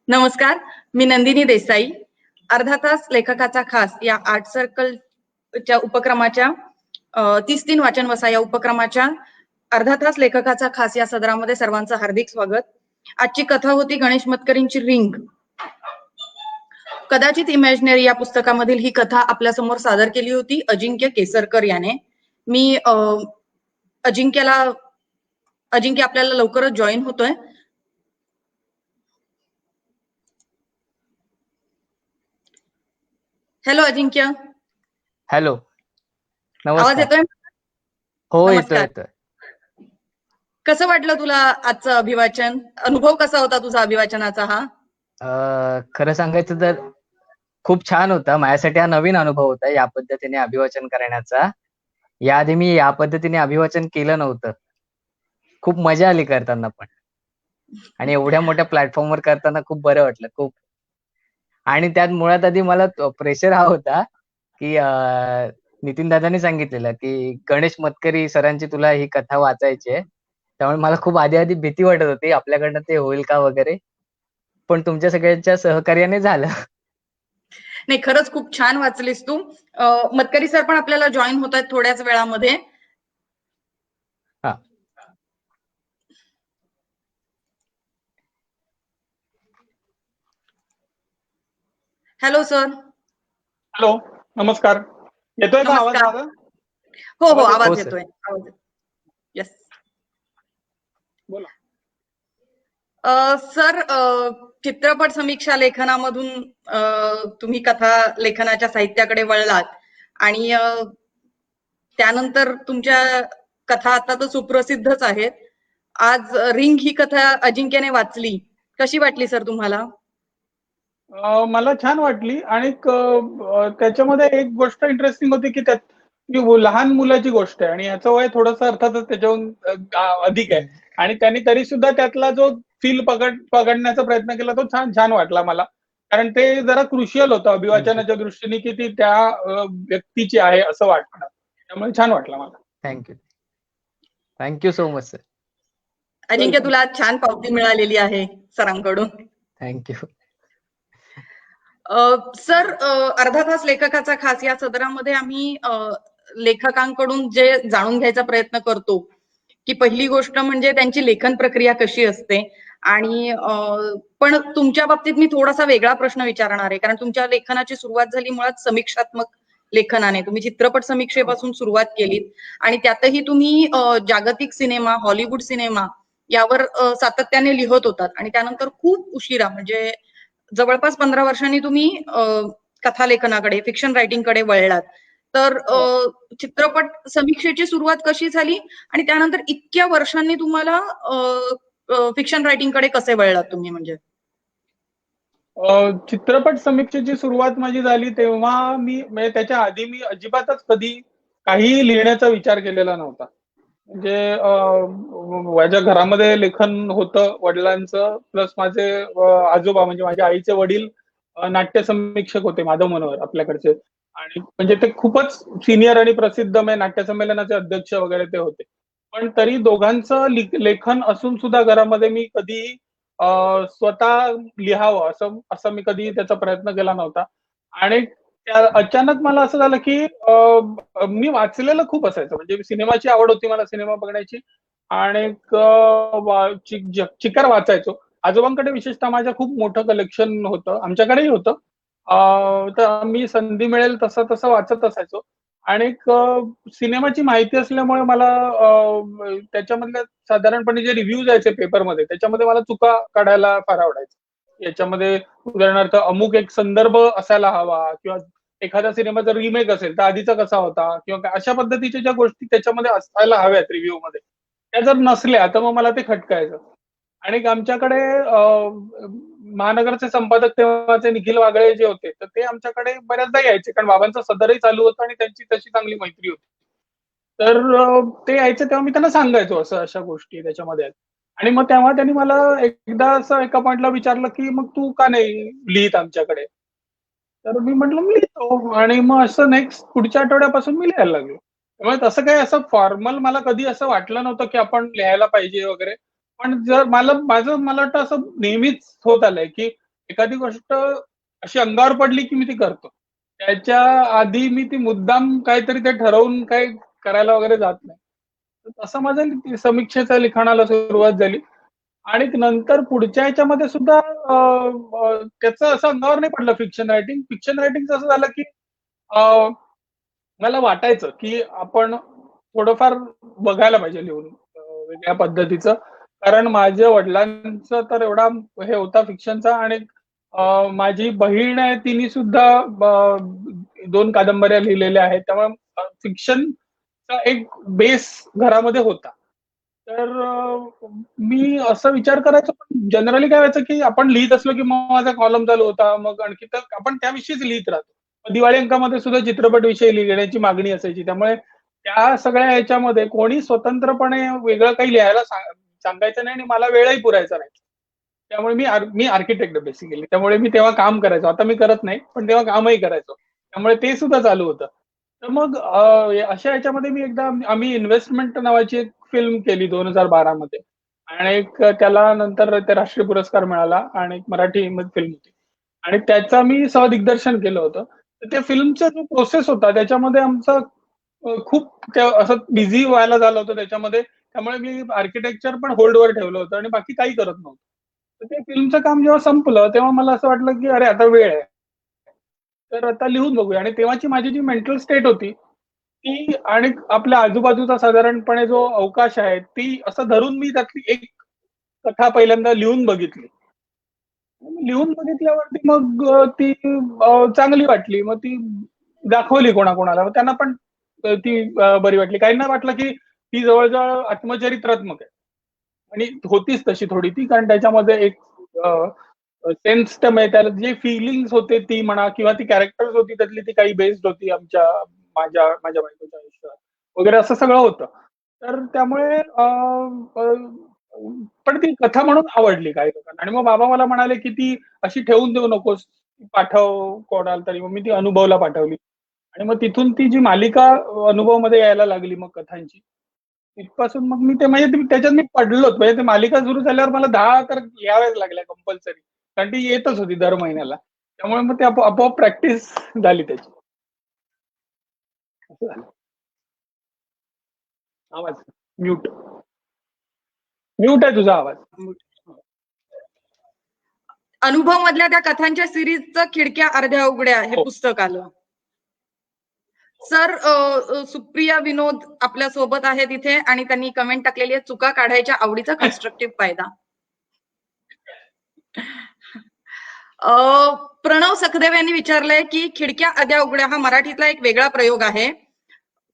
नमस्कार, मी नंदिनी देसाई. अर्धा तास लेखकाचा खास या आर्ट सर्कलच्या उपक्रमाच्या 30 वाचन वसा या उपक्रमाच्या अर्धा तास लेखकाचा खास या सदरामध्ये सर्वांचं हार्दिक स्वागत. आजची कथा होती गणेश मतकरींची रिंग. कदाचित इमॅजिनरी या पुस्तकामधील ही कथा आपल्या समोर सादर केली होती अजिंक्य केसरकर याने. मी अजिंक्य आपल्याला लवकरच जॉईन होतोय. हॅलो अजिंक्य. हॅलो, आवाज नमस्कार. येतोय? हो, नमस्कार. येतोय. कसं वाटलं तुला आजचं अभिवाचन? अनुभव कसा होता तुझा अभिवाचनाचा हा? खरं सांगायचं तर खूप छान होता. माझ्यासाठी हा नवीन अनुभव होता या पद्धतीने अभिवाचन करण्याचा. याआधी मी या पद्धतीने अभिवाचन केलं नव्हतं. खूप मजा आली करताना पण. आणि एवढ्या मोठ्या प्लॅटफॉर्मवर करताना खूप बरं वाटलं खूप. आणि त्यात मुळात आधी मला प्रेशर हा होता की नितीन दादांनी सांगितलेलं की गणेश मतकरी सरांची तुला ही कथा वाचायची आहे. त्यामुळे मला खूप आधी भीती वाटत होती आपल्याकडनं ते होईल का वगैरे. पण तुमच्या सगळ्यांच्या सहकार्याने झालं. नाही, खरंच खूप छान वाचलीस तू. मतकरी सर पण आपल्याला जॉईन होत आहेत थोड्याच वेळामध्ये. हा. Hello sir. हॅलो, नमस्कार. येतोय का आवाज नमस्कार. माझा? हो हो, आवाज आवाज येतोय. येतोय. येस. बोला. सर, चित्रपट समीक्षा लेखनामधून तुम्ही कथा लेखनाच्या साहित्याकडे वळलात आणि त्यानंतर तुमच्या कथा आता तर सुप्रसिद्धच आहेत. आज रिंग ही कथा अजिंक्यने वाचली. कशी वाटली सर तुम्हाला? मला छान वाटली आणि त्याच्यामध्ये एक गोष्ट इंटरेस्टिंग होती की त्यात लहान मुलाची गोष्ट आहे आणि याचं वय थोडंसं अर्थातच त्याच्याहून अधिक आहे आणि त्यांनी तरी सुद्धा त्यातला जो फील पकडण्याचा प्रयत्न केला तो छान वाटला मला. कारण ते जरा क्रुशियल होतं अभिवाचनाच्या दृष्टीने की ती त्या व्यक्तीची आहे असं वाटतं. त्यामुळे छान वाटलं मला. Thank you so much sir. Ajinkya, तुला आज छान पावती मिळालेली आहे सरांकडून. थँक्यू. सर, अर्धा तास लेखकाचा खास या सदरामध्ये आम्ही लेखकांकडून जे जाणून घ्यायचा प्रयत्न करतो की पहिली गोष्ट म्हणजे त्यांची लेखन प्रक्रिया कशी असते. आणि पण तुमच्या बाबतीत मी थोडासा वेगळा प्रश्न विचारणार आहे, कारण तुमच्या लेखनाची सुरुवात झाली मुळात समीक्षात्मक लेखनाने. तुम्ही चित्रपट समीक्षेपासून सुरुवात केलीत आणि त्यातही तुम्ही जागतिक सिनेमा, हॉलिवूड सिनेमा यावर सातत्याने लिहत होतात आणि त्यानंतर खूप उशिरा म्हणजे जवळपास 15 वर्षांनी तुम्ही कथा लेखनाकडे, फिक्शन रायटिंगकडे वळलात. तर चित्रपट समीक्षेची सुरुवात कशी झाली आणि त्यानंतर इतक्या वर्षांनी तुम्हाला फिक्शन रायटिंगकडे कसे वळलात तुम्ही? म्हणजे चित्रपट समीक्षेची सुरुवात माझी झाली तेव्हा म्हणजे त्याच्या आधी मी अजिबातच कधी काही लिहिण्याचा विचार केलेला नव्हता. म्हणजे माझ्या घरामध्ये लेखन होतं वडिलांचं, प्लस माझे आजोबा म्हणजे माझ्या आईचे वडील नाट्य समीक्षक होते माधव मनोहर आपल्याकडचे. आणि म्हणजे ते खूपच सिनियर आणि प्रसिद्ध नाट्य संमेलनाचे अध्यक्ष वगैरे ते होते. पण तरी दोघांचं लेखन असून सुद्धा घरामध्ये मी कधी स्वतः लिहावं असं मी कधी त्याचा प्रयत्न केला नव्हता. आणि अचानक मला असं झालं की मी वाचलेलं खूप असायचं. म्हणजे सिनेमाची आवड होती मला, सिनेमा बघण्याची. आणि चिकार वाचायचो. आजोबांकडे विशेषतः माझ्या खूप मोठं कलेक्शन होतं, आमच्याकडेही होतं. तर मी संधी मिळेल तसं वाचत असायचो. आणि सिनेमाची माहिती असल्यामुळे मला त्याच्यामधल्या साधारणपणे जे रिव्ह्यूज यायचे पेपरमध्ये त्याच्यामध्ये मला चुका काढायला फार आवडायचं. याच्यामध्ये उदाहरणार्थ अमुक एक संदर्भ असायला हवा किंवा एखाद्या सिनेमाचा रिमेक असेल तर आधीचा कसा होता किंवा अशा पद्धतीच्या ज्या गोष्टी त्याच्यामध्ये असायला हव्यात रिव्ह्यू मध्ये, त्या जर नसल्या तर मग मला ते खटकायचं. आणि आमच्याकडे महानगरचे संपादक तेव्हाचे निखिल वागळे जे होते तर ते आमच्याकडे बऱ्याचदा यायचे, कारण बाबांचं सदरही चालू होतं आणि त्यांची तशी चांगली मैत्री होती. तर ते यायचे तेव्हा मी त्यांना सांगायचो असं अशा गोष्टी त्याच्यामध्ये आहेत. आणि मग तेव्हा त्यांनी मला एकदा असं एका पॉइंटला विचारलं की मग तू का नाही लिहित आमच्याकडे? तर मी म्हटलं मी लिहितो. आणि मग असं नेक्स्ट पुढच्या आठवड्यापासून मी लिहायला लागलो. त्यामुळे तसं काही असं फॉर्मल मला कधी असं वाटलं नव्हतं की आपण लिहायला पाहिजे वगैरे. पण जर मला वाटतं असं नेहमीच होत आलंय की एखादी गोष्ट अशी अंगावर पडली की मी ती करतो. त्याच्या आधी मी ती मुद्दाम काहीतरी ते ठरवून काही करायला वगैरे जात नाही. तर तसं माझं समीक्षेच्या लिखाणाला सुरुवात झाली आणि नंतर पुढच्या ह्याच्यामध्ये सुद्धा त्याचं असं अंगावर नाही पडलं फिक्शन रायटिंग. फिक्शन रायटिंगचं असं झालं की मला वाटायचं की आपण थोडंफार बघायला पाहिजे लिहून वेगळ्या पद्धतीचं. कारण माझ्या वडिलांचं तर एवढा हे होता फिक्शनचा आणि माझी बहीण आहे तिने सुद्धा 2 कादंबऱ्या लिहिलेल्या आहेत. त्यामुळे फिक्शनचा एक बेस घरामध्ये होता. तर मी असा विचार करायचो पण जनरली काय व्हायचं की आपण लिहित असलो की मग माझा कॉलम चालू होता. मग आणखी तर आपण त्याविषयीच लिहित राहतो. दिवाळी अंकामध्ये सुद्धा चित्रपट विषयी लिहिण्याची मागणी असायची. त्यामुळे त्या सगळ्या ह्याच्यामध्ये कोणी स्वतंत्रपणे वेगळं काही लिहायला सांगायचं नाही आणि मला वेळही पुरायचा नाही. त्यामुळे मी आर्किटेक्ट बेसिकली. त्यामुळे मी तेव्हा काम करायचो. आता मी करत नाही, पण तेव्हा कामही करायचो. त्यामुळे ते सुद्धा चालू होतं. तर मग अशा ह्याच्यामध्ये मी एकदा आम्ही इन्व्हेस्टमेंट नावाची एक फिल्म केली 2012 मध्ये आणि त्याला नंतर ते राष्ट्रीय पुरस्कार मिळाला आणि एक मराठी फिल्म होती आणि त्याचा मी सहदिग्दर्शन केलं होतं. तर त्या फिल्मचा जो प्रोसेस होता त्याच्यामध्ये आमचा खूप असं बिझी व्हायला झालं होतं त्याच्यामध्ये. त्यामुळे मी आर्किटेक्चर पण होल्डवर ठेवलं होतं आणि बाकी काही करत नव्हतो. तर ते फिल्मचं काम जेव्हा संपलं तेव्हा मला असं वाटलं की अरे आता वेळ आहे. तर आता लिहून बघूया आणि तेव्हाची माझी जी मेंटल स्टेट होती ती आणि आपल्या आजूबाजूचा साधारणपणे जो अवकाश आहे ती असं धरून मी त्यातली एक कथा पहिल्यांदा लिहून बघितली. लिहून बघितल्यावरती मग ती चांगली वाटली. मग ती दाखवली कोणाकोणाला. मग त्यांना पण ती बरी वाटली. काहींना वाटलं की ती जवळ-जवळ आत्मचरित्रात्मक आहे. आणि होतीच तशी थोडी ती कारण त्याच्यामध्ये एक सेन्स त्यामुळे त्याला जे फिलिंग्स होते ती म्हणा किंवा ती कॅरेक्टर्स होती त्यातली ती काही बेस्ड होती माझ्या बायकोच्या आयुष्यात वगैरे असं सगळं होतं. तर त्यामुळे पण ती कथा म्हणून आवडली काही लोकांना आणि मग बाबा मला म्हणाले की ती अशी ठेवून देऊ नकोस, पाठव कोणाला तरी. मग मी ती अनुभवला पाठवली आणि मग तिथून ती जी मालिका अनुभवमध्ये यायला लागली मग कथांची. तिथपासून मग मी ते म्हणजे त्याच्यात मी पडलोच. म्हणजे ते मालिका सुरू झाल्यावर मला 10 तर याव्याच लागल्या कंपल्सरी. कारण ती येतच होती दर महिन्याला. त्यामुळे मग ते आपोआप प्रॅक्टिस झाली त्याची. असं झालं. आवाज म्यूट. म्यूट आहे तुझा आवाज. अनुभव मधल्या त्या कथांच्या सिरीजचं खिडक्या अर्ध्या उघड्या हे पुस्तक आलं. सर सुप्रिया विनोद आपल्या सोबत आहेत इथे आणि त्यांनी कमेंट टाकलेली आहे चुका काढायच्या आवडीचा कन्स्ट्रक्टिव्ह फायदा. प्रणव सखदेव यांनी विचारलंय की खिडक्या अर्ध्या उघड्या हा मराठीतला एक वेगळा प्रयोग आहे.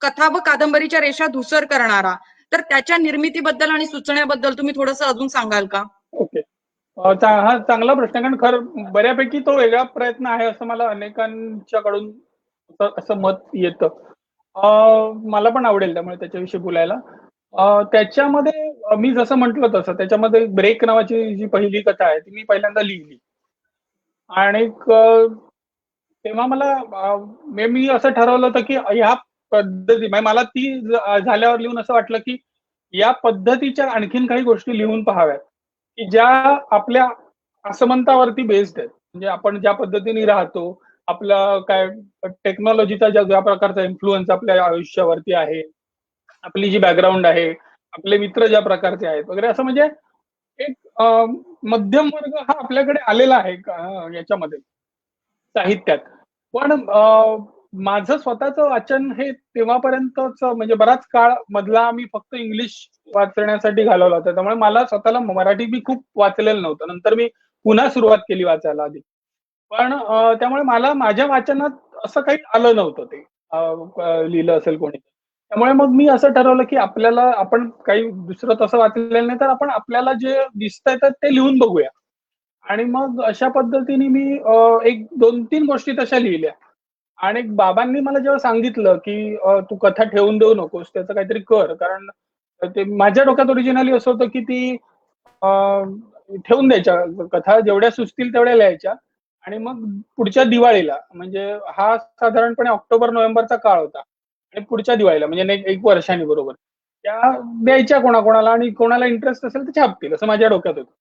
कथा व कादंबरीच्या रेषा धुसर करणारा. तर त्याच्या निर्मितीबद्दल आणि सुचण्याबद्दल तुम्ही थोडंसं अजून सांगाल का? ओके. हा चांगला प्रश्न कारण खरं बऱ्यापैकी तो वेगळा प्रयत्न आहे असं मला अनेकांच्याकडून असं मत येतं. मला पण आवडेल त्यामुळे त्याच्याविषयी बोलायला. त्याच्यामध्ये मी जसं म्हटलं तसं त्याच्यामध्ये ब्रेक नावाची जी पहिली कथा आहे ती मी पहिल्यांदा लिहिली आणि तेव्हा मला मी असं ठरवलं होतं की ह्या पद्धती मला ती झाल्यावर लिहून असं वाटलं की या पद्धतीच्या आणखीन काही गोष्टी लिहून पाहाव्यात की ज्या आपल्या असमंतावरती बेस्ड आहेत. म्हणजे आपण ज्या पद्धतीने राहतो आपला काय टेक्नॉलॉजीचा ज्या प्रकारचा इन्फ्लुएन्स आपल्या आयुष्यावरती आहे, आपली जी बॅकग्राऊंड आहे, आपले मित्र ज्या प्रकारचे आहेत वगैरे असं म्हणजे एक मध्यम वर्ग हा आपल्याकडे आलेला आहे याच्यामध्ये साहित्यात. पण माझं स्वतःचं वाचन हे तेव्हापर्यंतच म्हणजे बराच काळ मधला मी फक्त इंग्लिश वाचण्यासाठी घालवला होता. त्यामुळे मला स्वतःला मराठी मी खूप वाचलेलं नव्हतं. नंतर मी पुन्हा सुरुवात केली वाचायला आधी. पण त्यामुळे मला माझ्या वाचनात असं काही आलं नव्हतं ते लिहिलं असेल कोणी. त्यामुळे मग मी असं ठरवलं की आपल्याला आपण काही दुसरं तसं वाचलेलं नाही तर आपण आपल्याला जे दिसतंय तर ते लिहून बघूया. आणि मग अशा पद्धतीने मी एक 2-3 गोष्टी तशा लिहिल्या. आणि बाबांनी मला जेव्हा सांगितलं की तू कथा ठेवून देऊ नकोस, त्याचं काहीतरी कर. कारण ते माझ्या डोक्यात ओरिजिनली असं होतं की ती ठेवून द्यायच्या कथा जेवढ्या सुचतील तेवढ्या लिहायच्या आणि मग पुढच्या दिवाळीला म्हणजे हा साधारणपणे ऑक्टोबर-नोव्हेंबरचा काळ होता आणि पुढच्या दिवाळीला म्हणजे एक वर्षांनी बरोबर त्या द्यायच्या कोणाकोणाला आणि कोणाला इंटरेस्ट असेल तर छापतील, असं माझ्या डोक्यात होतं.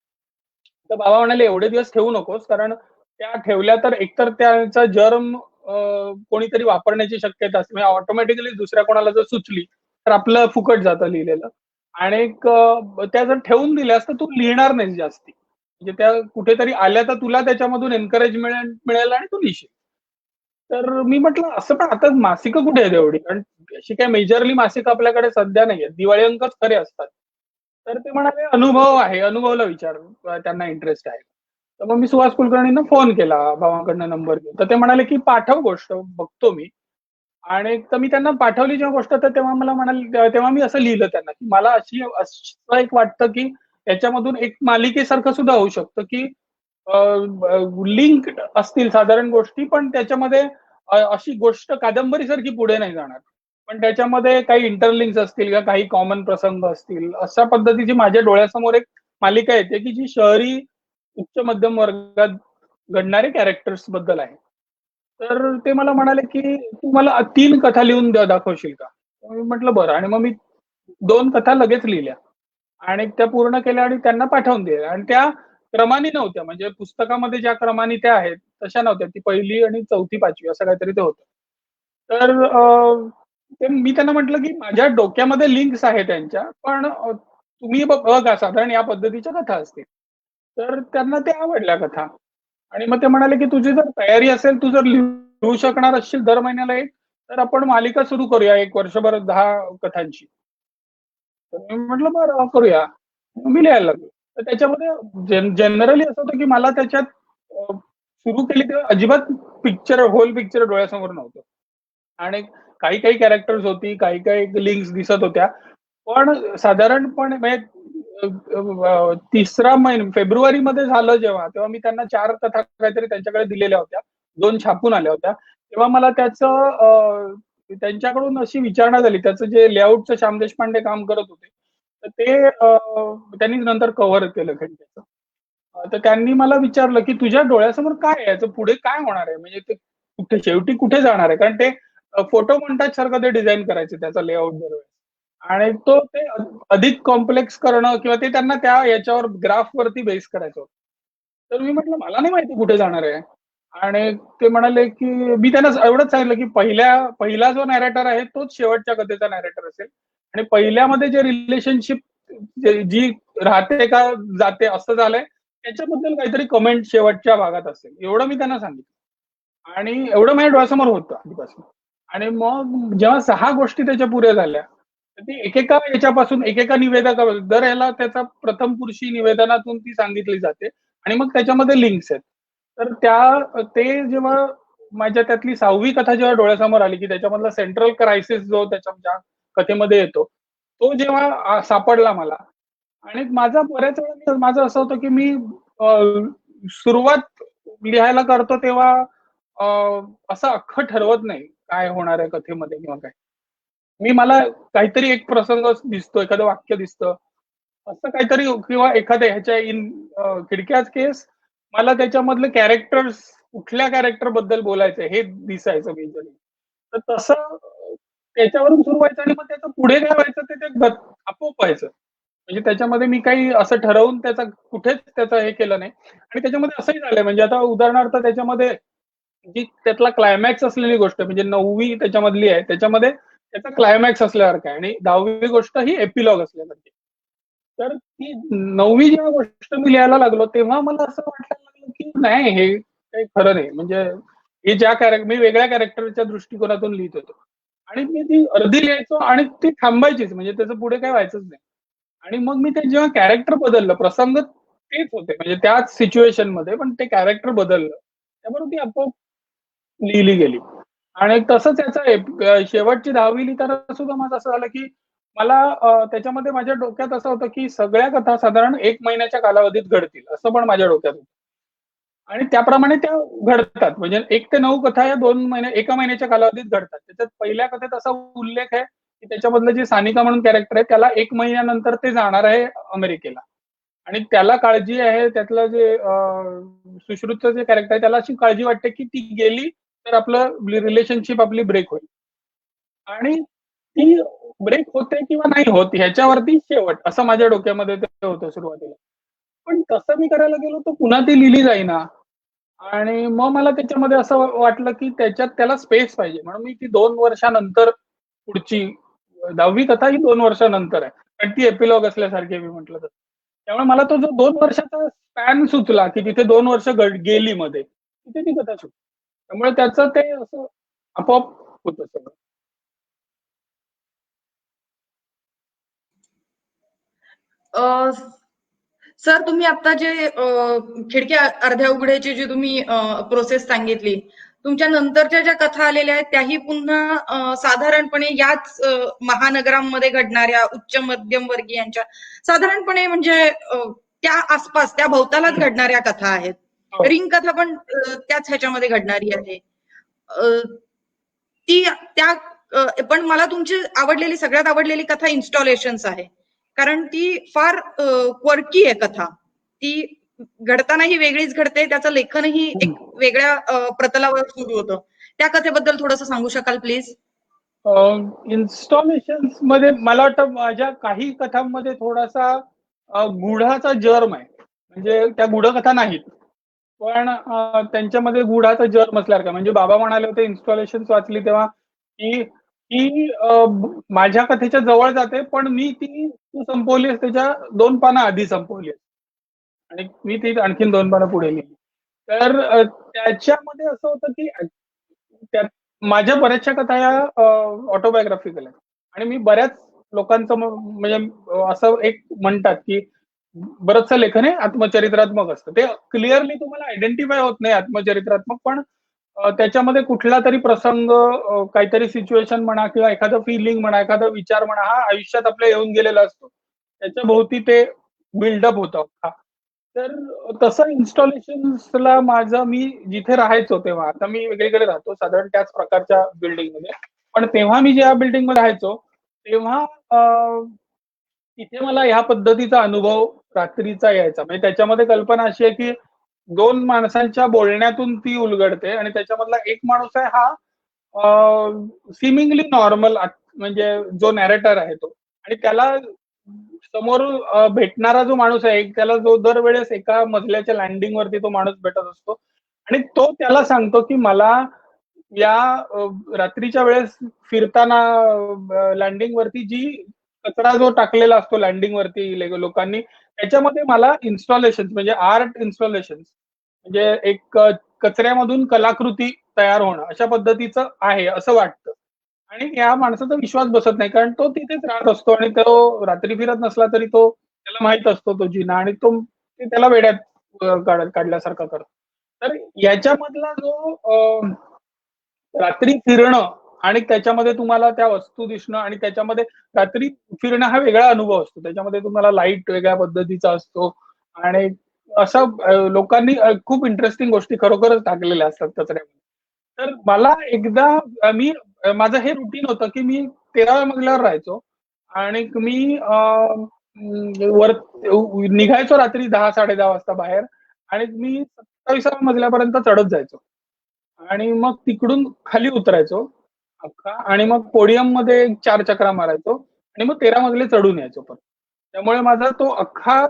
तर बाबा म्हणाले एवढे दिवस ठेवू नकोस, कारण त्या ठेवल्या तर एकतर त्याचा जर्म कोणीतरी वापरण्याची शक्यता असते, म्हणजे ऑटोमॅटिकली दुसऱ्या कोणाला जर सुचली तर आपलं फुकट जातं लिहिलेलं. आणि त्या जर ठेवून दिल्यास तर तू लिहिणार नाही जास्ती, म्हणजे त्या कुठेतरी आल्या तर तुला त्याच्यामधून एनकरेज मिळेल आणि तू लिहिशील. तर मी म्हटलं असं पण आता मासिकं कुठे आहेत एवढी, कारण अशी काही मेजरली मासिकं आपल्याकडे सध्या नाहीयेत, दिवाळी अंकच खरे असतात. तर ते म्हणाले अनुभव आहे, अनुभवला विचार, त्यांना इंटरेस्ट आहे. तर मग मी सुहास कुलकर्णींना फोन केला, भावाकडनं नंबर घेऊन. तर ते म्हणाले की पाठव गोष्ट, बघतो मी. आणि तर मी त्यांना पाठवली जेव्हा गोष्ट, तर तेव्हा मला म्हणाले, तेव्हा मी असं लिहिलं त्यांना की मला असं एक वाटतं की याच्यामधून एक मालिकेसारखं सुद्धा होऊ शकतं, की लिंक असतील साधारण गोष्टी, पण त्याच्यामध्ये अशी गोष्ट कादंबरीसारखी पुढे नाही जाणार, पण त्याच्यामध्ये काही इंटरलिंक्स असतील किंवा काही कॉमन प्रसंग असतील, अशा पद्धतीची माझ्या डोळ्यासमोर एक मालिका येते की जी शहरी उच्च मध्यम वर्गात घडणारे कॅरेक्टर्स बद्दल आहे. तर ते मला म्हणाले की तू मला 3 कथा लिहून दाखवशील का? मी म्हटलं बरं. आणि मग मी 2 कथा लगेच लिहिल्या आणि त्या पूर्ण केल्या आणि त्यांना पाठवून दिल्या. आणि त्या क्रमाने नव्हत्या, म्हणजे पुस्तकामध्ये ज्या क्रमाने त्या आहेत तशा नव्हत्या. ती 1ली आणि 4थी 5वी असं काहीतरी ते होतं. तर ते मी त्यांना म्हटलं की माझ्या डोक्यामध्ये लिंक्स आहेत त्यांच्या, पण तुम्ही बघा साधारण या पद्धतीच्या कथा असतील. तर त्यांना ते आवडल्या कथा. आणि मग ते म्हणाले की तुझी जर तयारी असेल, तू जर लिहू शकणार असशील दर महिन्याला एक, तर आपण मालिका सुरू करूया 1 वर्षभर 10 कथांची. तर मी म्हटलं बरं करूया. मग मी लिहायला लागलो. तर त्याच्यामध्ये जनरली असं होतं की मला त्याच्यात सुरू केली तेव्हा अजिबात होल पिक्चर डोळ्यासमोर नव्हतं. आणि काही काही कॅरेक्टर्स होती, काही काही लिंक्स दिसत होत्या. पण साधारणपणे म्हणजे 3रा महिना फेब्रुवारीमध्ये झालं जेव्हा, तेव्हा मी त्यांना 4 कथा काहीतरी त्यांच्याकडे दिलेल्या होत्या. 2 छापून आल्या होत्या. तेव्हा मला त्यांच्याकडून अशी विचारणा झाली. त्याचं जे लेआउटचं श्याम देशपांडे काम करत होते. तर ते त्यांनी नंतर कव्हर केलं खंडीचं. तर त्यांनी मला विचारलं, की "तुझ्या डोळ्यासमोर काय आहे? याचं पुढे काय होणार आहे? म्हणजे ते कुठे शेवटी कुठे जाणार आहे?" कारण ते फोटो मोन्टाज सारखं ते डिझाइन करायचे त्याचा लेआउट दरवेळेस. आणि ते अधिक कॉम्प्लेक्स करणं किंवा ते त्यांना त्या याच्यावर ग्राफवरती बेस करायचं होतं. तर मी म्हटलं, "मला नाही माहिती कुठे जाणार आहे." आणि ते म्हणाले, की मी त्यांना एवढंच सांगितलं, की पहिला जो नॅरेटर आहे तोच शेवटच्या कथेचा नॅरेटर असेल आणि पहिल्यामध्ये जे रिलेशनशिप जी राहते का जाते असं झालंय, त्याच्याबद्दल काहीतरी कमेंट शेवटच्या भागात असेल. एवढं मी त्यांना सांगितलं. आणि एवढं माझ्या डोळ्यासमोर होतं आधीपासून. आणि मग जेव्हा 6 गोष्टी त्याच्या पुऱ्या झाल्या, तर ती एकेका याच्यापासून एकेका निवेदकापासून दर ह्याला त्याचा प्रथम पुरुषी निवेदनातून ती सांगितली जाते आणि मग त्याच्यामध्ये लिंक्स आहेत. तर ते जेव्हा माझ्या त्यातली 6वी कथा जेव्हा डोळ्यासमोर आली, की त्याच्यामधला सेंट्रल क्रायसिस जो त्याच्या कथेमध्ये येतो, तो जेव्हा सापडला मला. आणि माझा बऱ्याच वेळा माझं असं होतं, की मी सुरुवात लिहायला करतो तेव्हा अ, असं अख्खं ठरवत नाही, काय होणार आहे कथेमध्ये किंवा काय. मला काहीतरी एक प्रसंग दिसतो, एखादं वाक्य दिसतं. असं काहीतरी किंवा एखाद्या ह्याच्या खिडक्याच केस मला त्याच्यामधले कॅरेक्टर्स कुठल्या कॅरेक्टरबद्दल बोलायचंय हे दिसायचं मेजरली. तर तसं त्याच्यावरून सुरू व्हायचं आणि मग त्याचं पुढे काय व्हायचं ते आपोआप व्हायचं. म्हणजे त्याच्यामध्ये मी काही असं ठरवून कुठेच त्याचं हे केलं नाही. आणि त्याच्यामध्ये असंही झालंय, म्हणजे आता उदाहरणार्थ त्याच्यामध्ये जी त्यातला क्लायमॅक्स असलेली गोष्ट म्हणजे 9वी त्याच्यामधली आहे. त्याच्यामध्ये त्याचा क्लायमॅक्स असल्यासारखं आहे आणि 10वी गोष्ट ही एपिलॉग असल्यासारखी. तर ती 9वी जेव्हा गोष्ट मी लिहायला लागलो, तेव्हा मला असं वाटायला लागलं, की नाही हे काही खरं नाही. म्हणजे मी वेगळ्या कॅरेक्टरच्या दृष्टिकोनातून लिहित होतो. आणि मी ती अर्धी लिहायचो आणि ती थांबायचीच, म्हणजे त्याचं पुढे काही व्हायचंच नाही. आणि मग मी ते जेव्हा कॅरेक्टर बदललं, प्रसंग तेच होते म्हणजे त्याच सिच्युएशनमध्ये, पण ते कॅरेक्टर बदललं. त्यामुळे ती आपोआप लिहिली गेली. आणि तसंच शेवटची 10वी लिहिताना सुद्धा माझं असं झालं, की मला त्याच्यामध्ये माझ्या डोक्यात असं होतं, की सगळ्या कथा साधारण 1 महिन्याच्या कालावधीत घडतील, असं पण माझ्या डोक्यात होतं. आणि त्याप्रमाणे त्या घडतात. म्हणजे 1 ते 9 कथा या 1 महिन्याच्या कालावधीत घडतात. त्याच्यात पहिल्या कथेत असा उल्लेख आहे, की त्याच्यामधलं जे सानिका म्हणून कॅरेक्टर आहे, त्याला 1 महिन्यानंतर ते जाणार आहे अमेरिकेला. आणि त्याला काळजी आहे, त्यातलं जे सुश्रुतचं जे कॅरेक्टर आहे, त्याला अशी काळजी वाटते, की ती गेली तर आपलं रिलेशनशिप आपली ब्रेक होईल. आणि ती ब्रेक होते किंवा नाही होत ह्याच्यावरती शेवट असं माझ्या डोक्यामध्ये ते होतं सुरुवातीला. पण तसं मी करायला गेलो तर पुन्हा ती लिहिली जाईना आणि मग मला त्याच्यामध्ये असं वाटलं की त्याच्यात त्याला स्पेस पाहिजे म्हणून मी ती 2 वर्षानंतर पुढची 10वी कथा ही 2 वर्षानंतर आहे. कारण ती एपिलॉग असल्यासारखी मी म्हटलं तर. त्यामुळे मला तो जो 2 वर्षाचा स्पॅन सुचला की तिथे 2 वर्ष गेली मध्ये, तिथे ती कथा सुचली. त्यामुळे त्याचं ते असं आपोआप होतं सगळं. सर तुम्ही आता जे खिडक्या अर्ध्या उघड्याची जी तुम्ही प्रोसेस सांगितली, तुमच्या नंतरच्या ज्या कथा आलेल्या आहेत त्याही पुन्हा साधारणपणे याच महानगरांमध्ये घडणाऱ्या उच्च मध्यम वर्गीयांच्या साधारणपणे म्हणजे त्या आसपास त्या भोवतालाच घडणाऱ्या कथा आहेत. हो. रिंग कथा पण त्याच ह्याच्यामध्ये घडणारी आहे. ती त्या पण मला तुमची आवडलेली सगळ्यात आवडलेली कथा इन्स्टॉलेशन्स आहे. कारण ती फार क्वर्की आहे कथा. ती घडतानाही वेगळीच घडते, त्याचं लेखनही एक वेगळ्या प्रतलावर सुरू होतं. त्या कथेबद्दल थोडंसं सांगू शकाल प्लीज? इन्स्टॉलेशन्स मध्ये मला वाटतं माझ्या काही कथांमध्ये थोडासा गुढाचा जर्म आहे. म्हणजे त्या गुढकथा नाहीत. पण त्यांच्यामध्ये गुढाचा जर्म असल्यासारखं म्हणजे बाबा म्हणाले होते इन्स्टॉलेशन्स वाचली तेव्हा की ती माझ्या कथेच्या जवळ जाते पण मी ती तू संपवलीस त्याच्या 2 पानं आधी संपवली आणि मी ती आणखीन 2 पानं पुढे लिहिली. तर त्याच्यामध्ये असं होतं की त्यात माझ्या बऱ्याचशा कथा या ऑटोबायोग्राफिकल आहेत आणि मी बऱ्याच लोकांचं म्हणजे असं एक म्हणतात की बरंचसं लेखन हे आत्मचरित्रात्मक असतं. ते क्लिअरली तुम्हाला आयडेंटिफाय होत नाही आत्मचरित्रात्मक पण त्याच्यामध्ये कुठला तरी प्रसंग काहीतरी सिच्युएशन म्हणा किंवा एखादं फिलिंग म्हणा एखादा विचार म्हणा हा आयुष्यात आपल्या येऊन गेलेला असतो. त्याच्या भोवती ते बिल्डअप होतं. तर तसं इन्स्टॉलेशन्सला माझं मी जिथे राहायचो तेव्हा आता मी वेगळीकडे राहतो साधारण त्याच प्रकारच्या बिल्डिंगमध्ये. पण तेव्हा मी ज्या बिल्डिंगमध्ये राहायचो तेव्हा तिथे मला ह्या पद्धतीचा अनुभव रात्रीचा यायचा. म्हणजे त्याच्यामध्ये कल्पना अशी आहे की 2 माणसांच्या बोलण्यातून ती उलगडते आणि त्याच्यामधला एक माणूस आहे हा सिमिंगली नॉर्मल म्हणजे जो नॅरेटर आहे तो आणि त्याला समोर भेटणारा जो माणूस आहे त्याला जो दरवेळेस एका मजल्याच्या लँडिंग वरती तो माणूस भेटत असतो आणि तो त्याला सांगतो की मला या रात्रीच्या वेळेस फिरताना लँडिंग वरती जी कचरा जो टाकलेला असतो लँडिंग वरती लोकांनी त्याच्यामध्ये मला इन्स्टॉलेशन म्हणजे आर्ट इन्स्टॉलेशन म्हणजे एक कचऱ्यामधून कलाकृती तयार होणं अशा पद्धतीचं आहे असं वाटतं. आणि या माणसाचा विश्वास बसत नाही कारण तो तिथेच राहत असतो आणि तो रात्री फिरत नसला तरी तो त्याला माहित असतो तो जिना आणि तो त्याला वेड्यात काढल्यासारखा करतो. तर याच्यामधला जो रात्री फिरणं आणि त्याच्यामध्ये तुम्हाला त्या वस्तू दिसणं आणि त्याच्यामध्ये रात्री फिरणं हा वेगळा अनुभव असतो. त्याच्यामध्ये तुम्हाला लाईट वेगळ्या पद्धतीचा असतो आणि असं लोकांनी खूप इंटरेस्टिंग गोष्टी खरोखरच टाकलेल्या असतात कचऱ्यामध्ये. तर मला एकदा मी माझं हे रुटीन होतं की मी 13व्या मजल्यावर राहायचो आणि मी वर निघायचो रात्री 10-10:30 वाजता बाहेर आणि मी 27व्या मजल्यापर्यंत चढत जायचो आणि मग तिकडून खाली उतरायचो अख्खा आणि मग पोडियम मध्ये 4 चक्रा मारायचो आणि मग 13 मजले चढून यायचो पण. त्यामुळे माझा तो अख्खा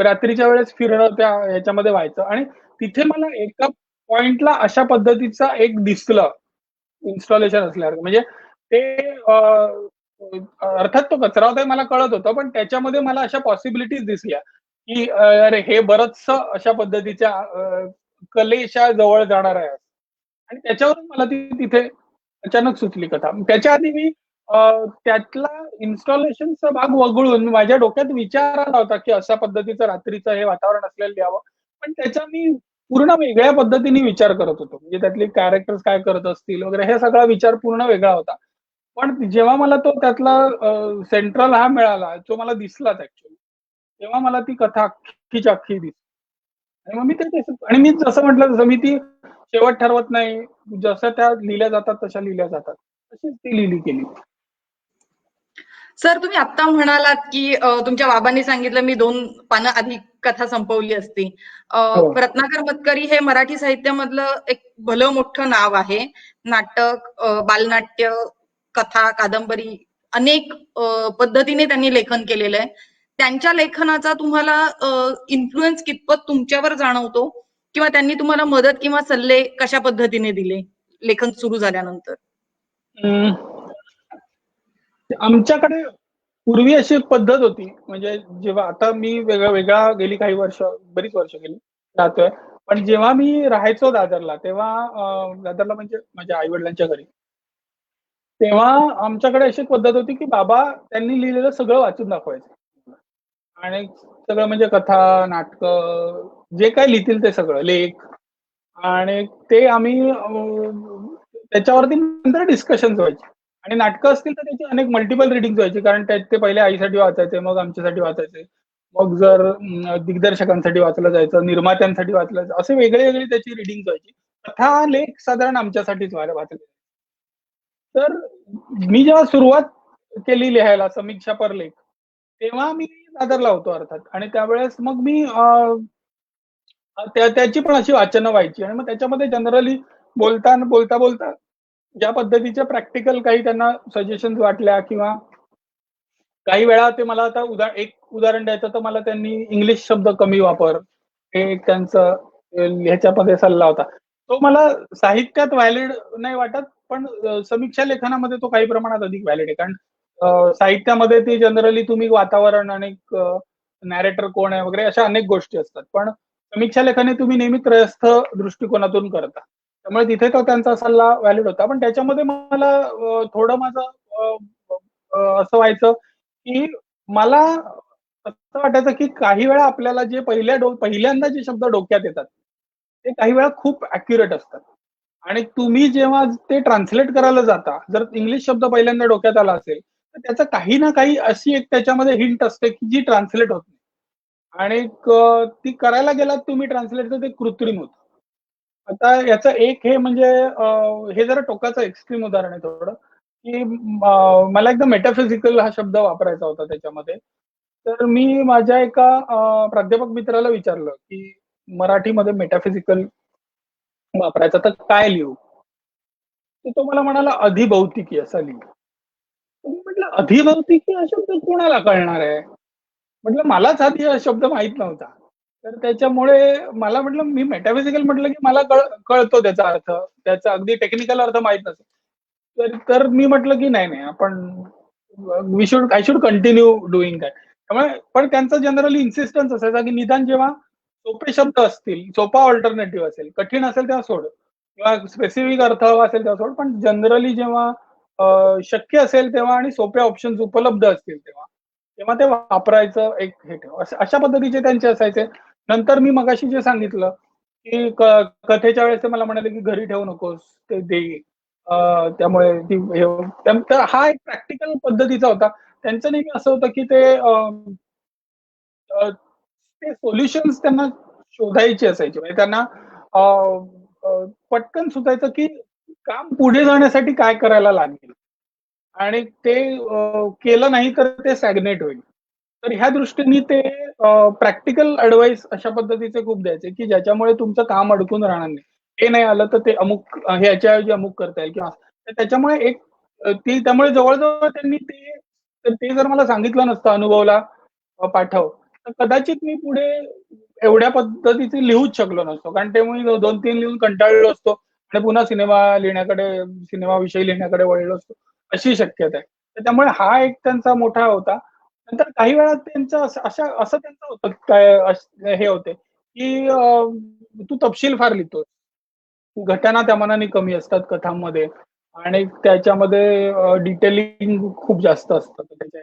रात्रीच्या वेळेस फिरणं त्या ह्याच्यामध्ये व्हायचं आणि तिथे मला एका पॉइंटला अशा पद्धतीचा एक दिसलं इन्स्टॉलेशन असल्यावर म्हणजे ते अर्थात तो कचरा होता हे मला कळत होतं पण त्याच्यामध्ये मला अशा पॉसिबिलिटीज दिसल्या की अरे हे बरंचस अशा पद्धतीच्या कलेच्या जवळ जाणार आहे आणि त्याच्यावरून मला ती तिथे अचानक सुचली कथा. त्याच्या आधी मी त्यातला इन्स्टॉलेशनचा भाग वगळून माझ्या डोक्यात विचार आला होता की अशा पद्धतीचं रात्रीचं हे वातावरण असलेलं द्यावं पण त्याचा मी पूर्ण वेगळ्या पद्धतीने विचार करत होतो. म्हणजे त्यातले कॅरेक्टर्स काय करत असतील वगैरे हे सगळा विचार पूर्ण वेगळा होता. पण जेव्हा मला तो त्यातला सेंट्रल हा मिळाला जो मला दिसलाच ऍक्च्युअली तेव्हा मला ती कथा अख्खीच्या अख्खी दिसली आणि मग मी ते आणि मी जसं म्हटलं तसं मी ती शेवट ठरवत नाही जसं त्या लिहिल्या जातात तशा लिहिल्या जातात तशीच ती लिहिली गेली. सर तुम्ही आता म्हणालात की तुमच्या बाबांनी सांगितलं मी 2 पानं आधी कथा संपवली असती. रत्नाकर मतकरी हे मराठी साहित्यामधलं एक भलं मोठं नाव आहे. नाटक, बालनाट्य, कथा, कादंबरी अनेक पद्धतीने त्यांनी लेखन केलेलं आहे. त्यांच्या लेखनाचा तुम्हाला इन्फ्लुएन्स कितपत तुमच्यावर जाणवतो किंवा त्यांनी तुम्हाला मदत किंवा सल्ले कशा पद्धतीने दिले लेखन सुरू झाल्यानंतर? आमच्याकडे पूर्वी अशी एक पद्धत होती, म्हणजे जेव्हा आता मी वेगळा गेली काही वर्ष, बरीच वर्ष गेली राहतोय. पण जेव्हा मी राहायचो दादरला, तेव्हा दादरला म्हणजे माझ्या आई-वडिलांच्या घरी, तेव्हा आमच्याकडे अशी एक पद्धत होती, की बाबा त्यांनी लिहिलेलं सगळं वाचून दाखवायचे. आणि सगळं म्हणजे कथा, नाटकं, जे काही लिहितील ते सगळं, लेख. आणि ते आम्ही त्याच्यावरती नंतर डिस्कशन्स व्हायचे. आणि नाटकं असतील तर त्याची अनेक मल्टिपल रिडिंग्स व्हायची, कारण त्यात ते पहिले आईसाठी वाचायचे, मग आमच्यासाठी वाचायचे. मग जर दिग्दर्शकांसाठी वाचलं जायचं, निर्मात्यांसाठी वाचलं जायचं, असे वेगळे त्याची रिडिंग्स व्हायची. कथा, लेख साधारण आमच्यासाठीच वाचले. तर मी जेव्हा सुरुवात केली लिहायला समीक्षापर लेख, तेव्हा मी दादरला होतो अर्थात. आणि त्यावेळेस मग मी त्याची पण अशी वाचनं व्हायची. आणि मग त्याच्यामध्ये जनरली बोलता ज्या पद्धतीचे प्रॅक्टिकल काही त्यांना सजेशन्स वाटल्या, किंवा काही वेळा ते मला आता एक उदाहरण द्यायचं तर मला त्यांनी इंग्लिश शब्द कमी वापर, हे एक त्यांचं ह्याच्यामध्ये सल्ला होता. तो मला साहित्यात व्हॅलिड नाही वाटत, पण समीक्षा लेखनामध्ये तो काही प्रमाणात अधिक व्हॅलिड आहे. कारण साहित्यामध्ये ते जनरली तुम्ही वातावरण आणि नॅरेटर कोण आहे वगैरे अशा अनेक गोष्टी असतात. पण समीक्षा लेखन हे तुम्ही नेहमी त्रयस्थ दृष्टिकोनातून करता. त्यामुळे तिथे तो त्यांचा सल्ला व्हॅलिड होता. पण त्याच्यामध्ये मला थोडं माझं असं व्हायचं, की मला असं वाटायचं, की काही वेळा आपल्याला जे पहिल्यांदा जे शब्द डोक्यात येतात, ते काही वेळा खूप ॲक्युरेट असतात. आणि तुम्ही जेव्हा ते ट्रान्सलेट करायला जाता, जर इंग्लिश शब्द पहिल्यांदा डोक्यात आला असेल, तर त्याचं काही ना काही अशी एक त्याच्यामध्ये हिंट असते, की जी ट्रान्सलेट होत नाही. आणि ती करायला गेलात तुम्ही ट्रान्सलेट, तर ते कृत्रिम होतं. आता याचं एक हे म्हणजे हे जरा टोकाचं एक्स्ट्रीम उदाहरण आहे थोडं, की मला एकदा मेटाफिजिकल हा शब्द वापरायचा होता त्याच्यामध्ये. तर मी माझ्या एका प्राध्यापक मित्राला विचारलं, की मराठीमध्ये मेटाफिजिकल वापरायचा तर काय लिहू? तर तो मला म्हणाला, अधिभौतिकी असा लिहू. तर मी म्हटलं, अधिभौतिकी हा शब्द कोणाला कळणार आहे? म्हटलं मलाच आधी हा शब्द माहित नव्हता. तर त्याच्यामुळे मला म्हटलं, मी मेटाफिजिकल म्हटलं, की मला कळतो त्याचा अर्थ. त्याचा अगदी टेक्निकल अर्थ माहित नसेल. तर मी म्हटलं, की नाही, आपण I should continue doing that. त्यामुळे पण त्यांचा जनरली इन्सिस्टन्स असायचा, की निदान जेव्हा सोपे शब्द असतील, सोपा अल्टरनेटिव्ह असेल, कठीण असेल तेव्हा सोड, किंवा स्पेसिफिक अर्थ हवा असेल तेव्हा सोड. पण जनरली जेव्हा शक्य असेल तेव्हा आणि सोपे ऑप्शन्स उपलब्ध असतील तेव्हा ते वापरायचं एक हे ठेव. अशा पद्धतीचे त्यांचे असायचे. नंतर मी मगाशी जे सांगितलं, की कथेच्या वेळेस ते मला म्हणाले, की घरी ठेवू नकोस, ते दे. त्यामुळे तर हा एक प्रॅक्टिकल पद्धतीचा होता. त्यांचं नेहमी असं होतं, की ते सोल्युशन्स त्यांना शोधायचे असायचे. म्हणजे त्यांना अ, अ, पटकन सुचायचं, की काम पुढे जाण्यासाठी काय करायला लागेल. आणि ते केलं नाही तर ते स्टॅग्नेट होईल. तर ह्या दृष्टीने ते प्रॅक्टिकल ॲडवाईस अशा पद्धतीचे खूप द्यायचे, की ज्याच्यामुळे तुमचं काम अडकून राहणार नाही. हे नाही आलं तर ते अमुक, ह्याच्याऐवजी अमुक करता येईल, किंवा तर त्याच्यामुळे त्यामुळे जवळ-जवळ त्यांनी ते जर मला सांगितलं नसतं अनुभवला पाठव, तर कदाचित मी पुढे एवढ्या पद्धतीचे लिहूच शकलो नसतो. कारण ते मी 2-3 लिहून कंटाळलो असतो आणि पुन्हा सिनेमाविषयी लिहिण्याकडे वळलो असतो. अशी शक्यता आहे. तर त्यामुळे हा एक त्यांचा मोठा होता. नंतर काही वेळा त्यांचं असं त्यांचं होतं, हे होते, की तू तपशील फार लिहितोस. घटना त्या मानाने कमी असतात कथांमध्ये, आणि त्याच्यामध्ये डिटेलिंग खूप जास्त असतं त्याच्या.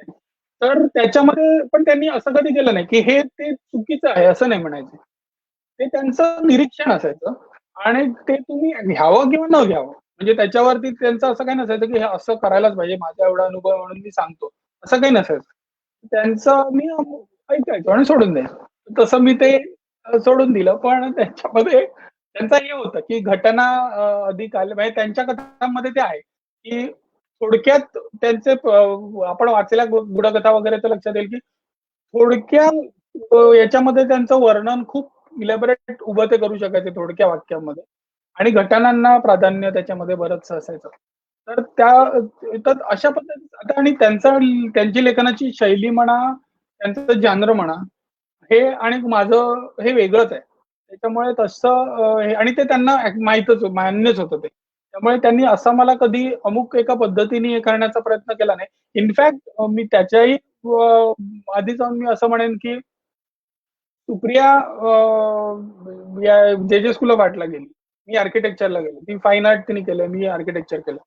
तर त्याच्यामध्ये पण त्यांनी असं कधी केलं नाही, की ते चुकीचं आहे असं नाही म्हणायचं. ते त्यांचं निरीक्षण असायचं, आणि ते तुम्ही घ्यावं किंवा न घ्यावं. म्हणजे त्याच्यावरती त्यांचं असं काही नसायचं, की हे असं करायलाच पाहिजे, माझा एवढा अनुभव आहे म्हणून मी सांगतो. असं काही नसायचं. त्यांचं मी ऐकायचो आणि सोडून द्यायचो. तसं मी ते सोडून दिलं. पण त्याच्यामध्ये त्यांचं हे होतं, की घटना अधिक आल्या म्हणजे त्यांच्या कथांमध्ये ते आहे, की थोडक्यात त्यांचे आपण वाचलेल्या गूढकथा वगैरे तर लक्षात येईल, की थोडक्यात याच्यामध्ये त्यांचं वर्णन खूप इलॅबोरेट उभं ते करू शकायचे थोडक्या वाक्यामध्ये, आणि घटनांना प्राधान्य त्याच्यामध्ये बरंचसं असायचं. तर तर अशा पद्धतीत आता आणि त्यांची लेखनाची शैली म्हणा, त्यांचं जॉनर म्हणा, हे आणि माझं हे वेगळंच आहे. त्याच्यामुळे तसं हे आणि ते त्यांना मान्यच होतं ते. त्यामुळे त्यांनी असं मला कधी अमुक एका पद्धतीने हे करण्याचा प्रयत्न केला नाही. इनफॅक्ट मी त्याच्याही आधी जाऊन मी असं म्हणेन, की सुप्रिया या जे स्कूल ऑफ आर्टला गेली. मी आर्किटेक्चरला गेलो. ती फाईन आर्ट तिने केलं. मी आर्किटेक्चर केलं.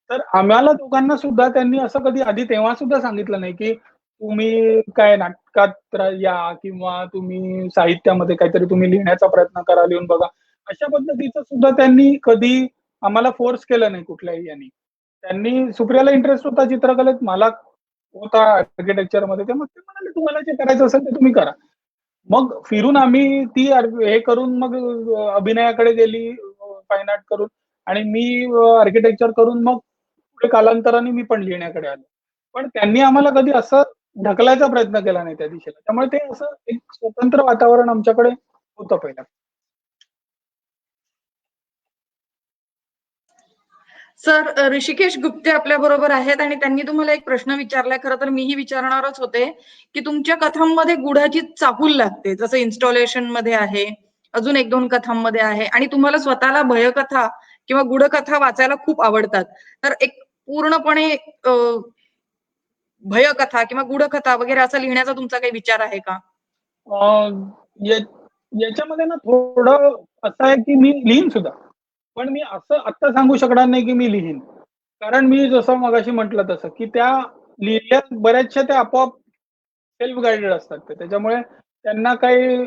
तर आम्हाला दोघांना सुद्धा त्यांनी असं कधी आधी तेव्हा सुद्धा सांगितलं नाही, की तुम्ही काय नाटकात या किंवा तुम्ही साहित्यामध्ये काहीतरी तुम्ही लिहिण्याचा प्रयत्न करा, लिहून बघा. अशा पद्धतीचं सुद्धा त्यांनी कधी आम्हाला फोर्स केलं नाही कुठल्याही यांनी. त्यांनी सुप्रियाला इंटरेस्ट होता चित्रकलेत, मला होता आर्किटेक्चरमध्ये. मग ते म्हणाले, "तुम्हाला जे करायचं असेल ते तुम्ही करा." मग फिरून आम्ही हे करून मग अभिनयाकडे गेली फाईन आर्ट करून आणि मी आर्किटेक्चर करून मग पुढे कालांतराने मी पण लिहिण्याकडे आलो. पण त्यांनी आम्हाला कधी असं ढकलायचा प्रयत्न केला नाही त्या दिशेला. त्यामुळे ते असं एक स्वतंत्र वातावरण आमच्याकडे होतं पहिला. सर, ऋषिकेश गुप्ते आपल्या बरोबर आहेत आणि त्यांनी तुम्हाला एक प्रश्न विचारलाय. खरं तर मीही विचारणारच होते, की तुमच्या कथांमध्ये गुढाची चाहूल लागते. जसं इन्स्टॉलेशन मध्ये आहे, अजून 1-2 कथांमध्ये आहे आणि तुम्हाला स्वतःला भयकथा किंवा गूढकथा वाचायला खूप आवडतात. तर एक पूर्णपणे भयकथा किंवा गूढकथा वगैरे असं लिहिण्याचा तुमचा काही विचार आहे का? या याच्यामध्ये ना थोडं असं आहे, की मी लिहीन सुद्धा. पण मी असं आत्ता सांगू शकणार नाही, की मी लिहीन. कारण मी जसं मगाशी म्हटलं तसं, की त्या लिहिल्या बऱ्याचशा त्या आपोआप सेल्फ गाईडेड असतात ते. त्याच्यामुळे त्यांना काही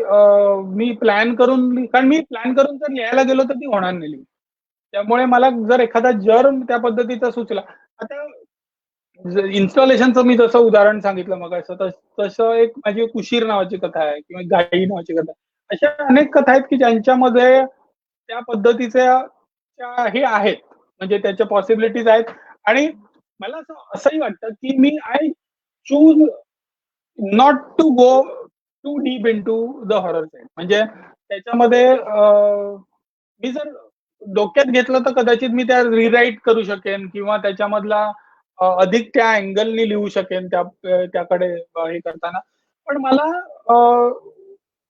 मी प्लॅन करून कारण मी प्लॅन करून जर लिहायला गेलो तर ती होणार नाही लिहून. त्यामुळे मला जर एखादा त्या पद्धतीचा सुचला आता इन्स्टॉलेशनचं मी जसं उदाहरण सांगितलं मगाशी तसं एक माझी एक उशीर नावाची कथा आहे किंवा गाई नावाची कथा आहे. अशा अनेक कथा आहेत, की ज्यांच्यामध्ये त्या पद्धतीच्या हे आहेत. म्हणजे त्याच्या पॉसिबिलिटीज आहेत आणि मला असंही वाटतं, की I choose not to go too deep into the horror side. म्हणजे त्याच्यामध्ये मी जर डोक्यात घेतलं तर कदाचित मी त्या रिराईट करू शकेन किंवा त्याच्यामधला अधिक त्या अँगलनी लिहू शकेन त्याकडे हे करताना. पण मला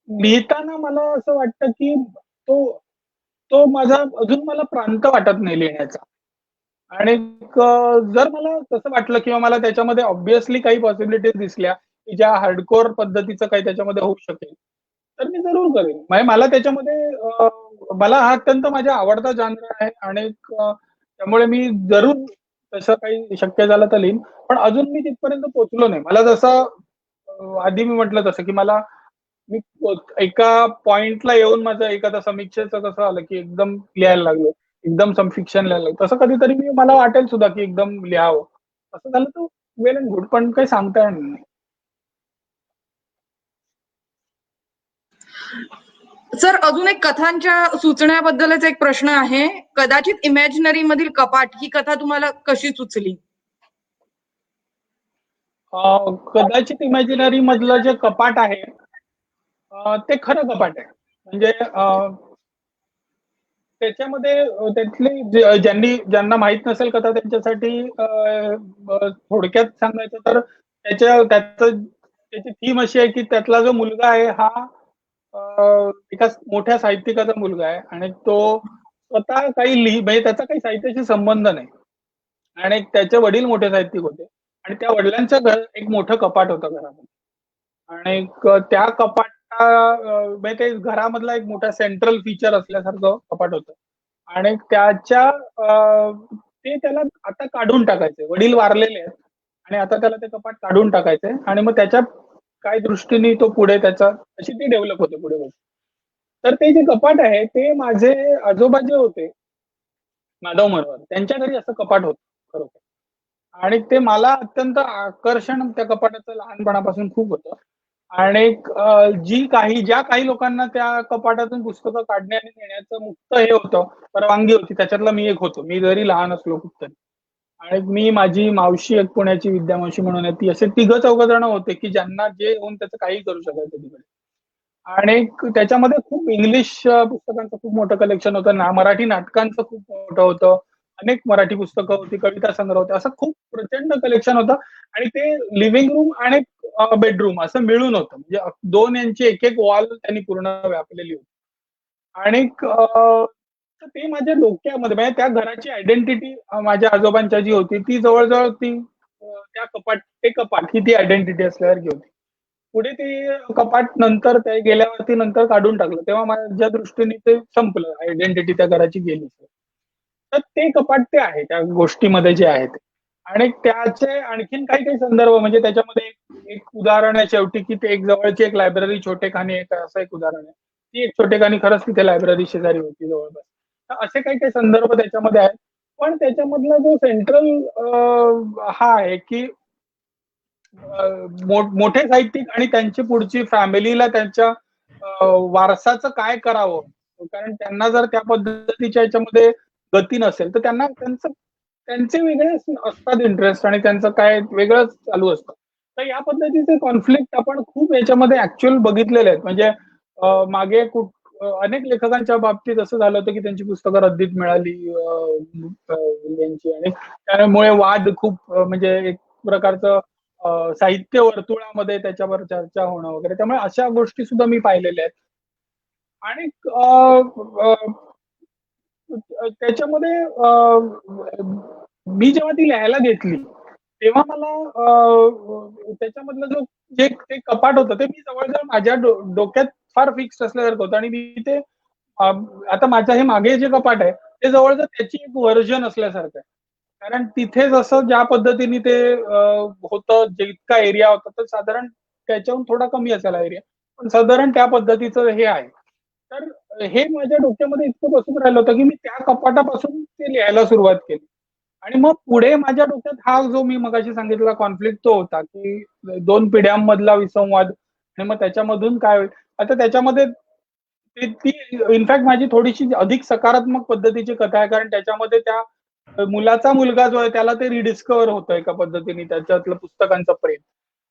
लिहिताना मला असं वाटतं, की तो तो माझा अजून मला प्रांत वाटत नाही लिहिण्याचा. आणि जर मला तसं वाटलं किंवा मला त्याच्यामध्ये ऑब्व्हियसली काही पॉसिबिलिटीज दिसल्या, की ज्या हार्डकोर पद्धतीचं काही त्याच्यामध्ये होऊ शकेल, तर मी जरूर करेन. म्हणजे मला त्याच्यामध्ये मला हा अत्यंत माझा आवडता जॉनर आहे आणि त्यामुळे मी जरूर तसं काही शक्य झालं तर लिहीन. पण अजून मी तिथपर्यंत पोहोचलो नाही. मला जसं आधी मी म्हटलं तसं, की मी एका पॉइंटला येऊन माझं एखादा समीक्षेचं कसं आलं, की एकदम लिहायला लागलो. एकदम सम फिक्शन लिहायला लागलो. तसं कधीतरी मला वाटेल सुद्धा, की एकदम लिहावं. असं झालं तर वेल अँड गुड. पण काही सांगता येणार नाही. सर, अजून एक कथांच्या सुचण्याबद्दलच एक प्रश्न आहे. कदाचित इमॅजिनरी मधील कपाट ही कथा तुम्हाला कशी सुचली? कदाचित इमॅजिनरी मधलं जे कपाट आहे ते खरं कपाट आहे. म्हणजे त्याच्यामध्ये ज्यांना माहित नसेल कथा त्यांच्यासाठी थोडक्यात सांगायचं तर त्याची थीम अशी आहे, की त्यातला जो मुलगा आहे हा एका मोठ्या साहित्यिकाचा मुलगा आहे आणि तो स्वतः म्हणजे त्याचा काही साहित्याशी संबंध नाही. आणि त्याचे वडील मोठे साहित्यिक होते आणि त्या वडिलांच्या घरात एक मोठं कपाट होतं घरामध्ये. आणि त्या म्हणजे ते घरामधला एक मोठा सेंट्रल फीचर असल्यासारखं कपाट होतं. आणि ते त्याला आता काढून टाकायचंय. वडील वारलेले आहेत आणि आता त्याला ते कपाट काढून टाकायचंय आणि मग त्याच्या काय दृष्टीने तो पुढे अशी ती डेव्हलप होते पुढे. तर ते जे कपाट आहे ते माझे आजोबा जे होते, माधव मनोहर त्यांच्या घरी असं कपाट होतं खरोखर. आणि ते मला अत्यंत आकर्षण त्या कपाटाचं लहानपणापासून खूप होतं. आणि ज्या काही लोकांना त्या कपाटातून पुस्तकं काढणे आणि नेण्याचं मुक्त हे होतं, परवानगी होती, त्याच्यातला मी एक होतो. मी जरी लहान असलो खूप तरी. आणि माझी मावशी एक पुण्याची विद्यामावशी म्हणून आहे, ती असे 3-4 जण होते, की ज्यांना जे होऊन त्याचं काही करू शकायचं तिकडे. आणि त्याच्यामध्ये खूप इंग्लिश पुस्तकांचं खूप मोठं कलेक्शन होतं. मराठी नाटकांचं खूप मोठं होतं. अनेक मराठी पुस्तकं होती, कविता संग्रह होते, असं खूप प्रचंड कलेक्शन होतं. आणि ते लिव्हिंग रूम आणि बेडरूम असं मिळून होतं. म्हणजे दोन यांची एक एक वॉल त्यांनी पूर्ण व्यापलेली होती. आणि तर ते माझ्या डोक्यामध्ये म्हणजे त्या घराची आयडेंटिटी माझ्या आजोबांच्या जी होती ती जवळजवळ ती त्या ते कपाट ही ती आयडेंटिटी असल्यासारखी होती. पुढे ते कपाट नंतर ते गेल्यावरती नंतर काढून टाकलं, तेव्हा माझ्या दृष्टीने ते संपलं, आयडेंटिटी त्या घराची गेली. तर ते कपाट ते आहे त्या गोष्टीमध्ये जे आहे ते. आणि त्याचे आणखीन काही काही संदर्भ म्हणजे त्याच्यामध्ये एक उदाहरण आहे शेवटी, की ते एक जवळची एक लायब्ररी छोटेखानी एक असं एक उदाहरण आहे. ती एक छोटेखानी खरंच तिथे लायब्ररी शेजारी होती जवळपास. तर असे काही काही संदर्भ त्याच्यामध्ये आहेत. पण त्याच्यामधला जो सेंट्रल हा आहे की मोठे साहित्यिक आणि त्यांची पुढची फॅमिलीला त्यांच्या वारसाचं काय करावं, कारण त्यांना जर त्या पद्धतीच्या याच्यामध्ये गती नसेल तर त्यांना त्यांचे वेगळे असतात इंटरेस्ट आणि त्यांचं काय वेगळंच चालू असतं. तर या पद्धतीचे कॉन्फ्लिक्ट आपण खूप याच्यामध्ये ऍक्च्युअल बघितलेले आहेत. म्हणजे मागे अनेक लेखकांच्या बाबतीत असं झालं होतं की त्यांची पुस्तकं रद्दीत मिळाली यांची, आणि त्यामुळे वाद खूप म्हणजे एक प्रकारचं साहित्य वर्तुळामध्ये त्याच्यावर चर्चा होणं वगैरे, त्यामुळे अशा गोष्टी सुद्धा मी पाहिलेल्या आहेत. आणि त्याच्यामध्ये मी जेव्हा ती लिहायला घेतली तेव्हा मला त्याच्यामधलं जे ते कपाट होतं ते मी जवळजवळ माझ्या डोक्यात फार फिक्स असल्यासारखं होतं. आणि मी ते आता माझ्या हे मागे जे कपाट आहे ते जवळजवळ त्याची एक व्हर्जन असल्यासारखं आहे. कारण तिथे जसं ज्या पद्धतीने ते होतं, जितका एरिया होता तर साधारण त्याच्याहून थोडा कमी असायला एरिया, पण साधारण त्या पद्धतीचं हे आहे. तर हे माझ्या डोक्यामध्ये इतकं बसून राहिलं होतं की मी त्या कपाटापासून ते लिहायला सुरुवात केली. आणि मग पुढे माझ्या डोक्यात हा जो मी मगाशी सांगितलेला कॉन्फ्लिक्ट तो होता, की दोन पिढ्यांमधला विसंवाद आणि मग त्याच्यामधून काय होईल. आता त्याच्यामध्ये ती इनफॅक्ट माझी थोडीशी अधिक सकारात्मक पद्धतीची कथा आहे, कारण त्याच्यामध्ये त्या मुलाचा मुलगा जो आहे त्याला ते रिडिस्कवर होतं एका पद्धतीने त्याच्यातलं पुस्तकांचं प्रेम.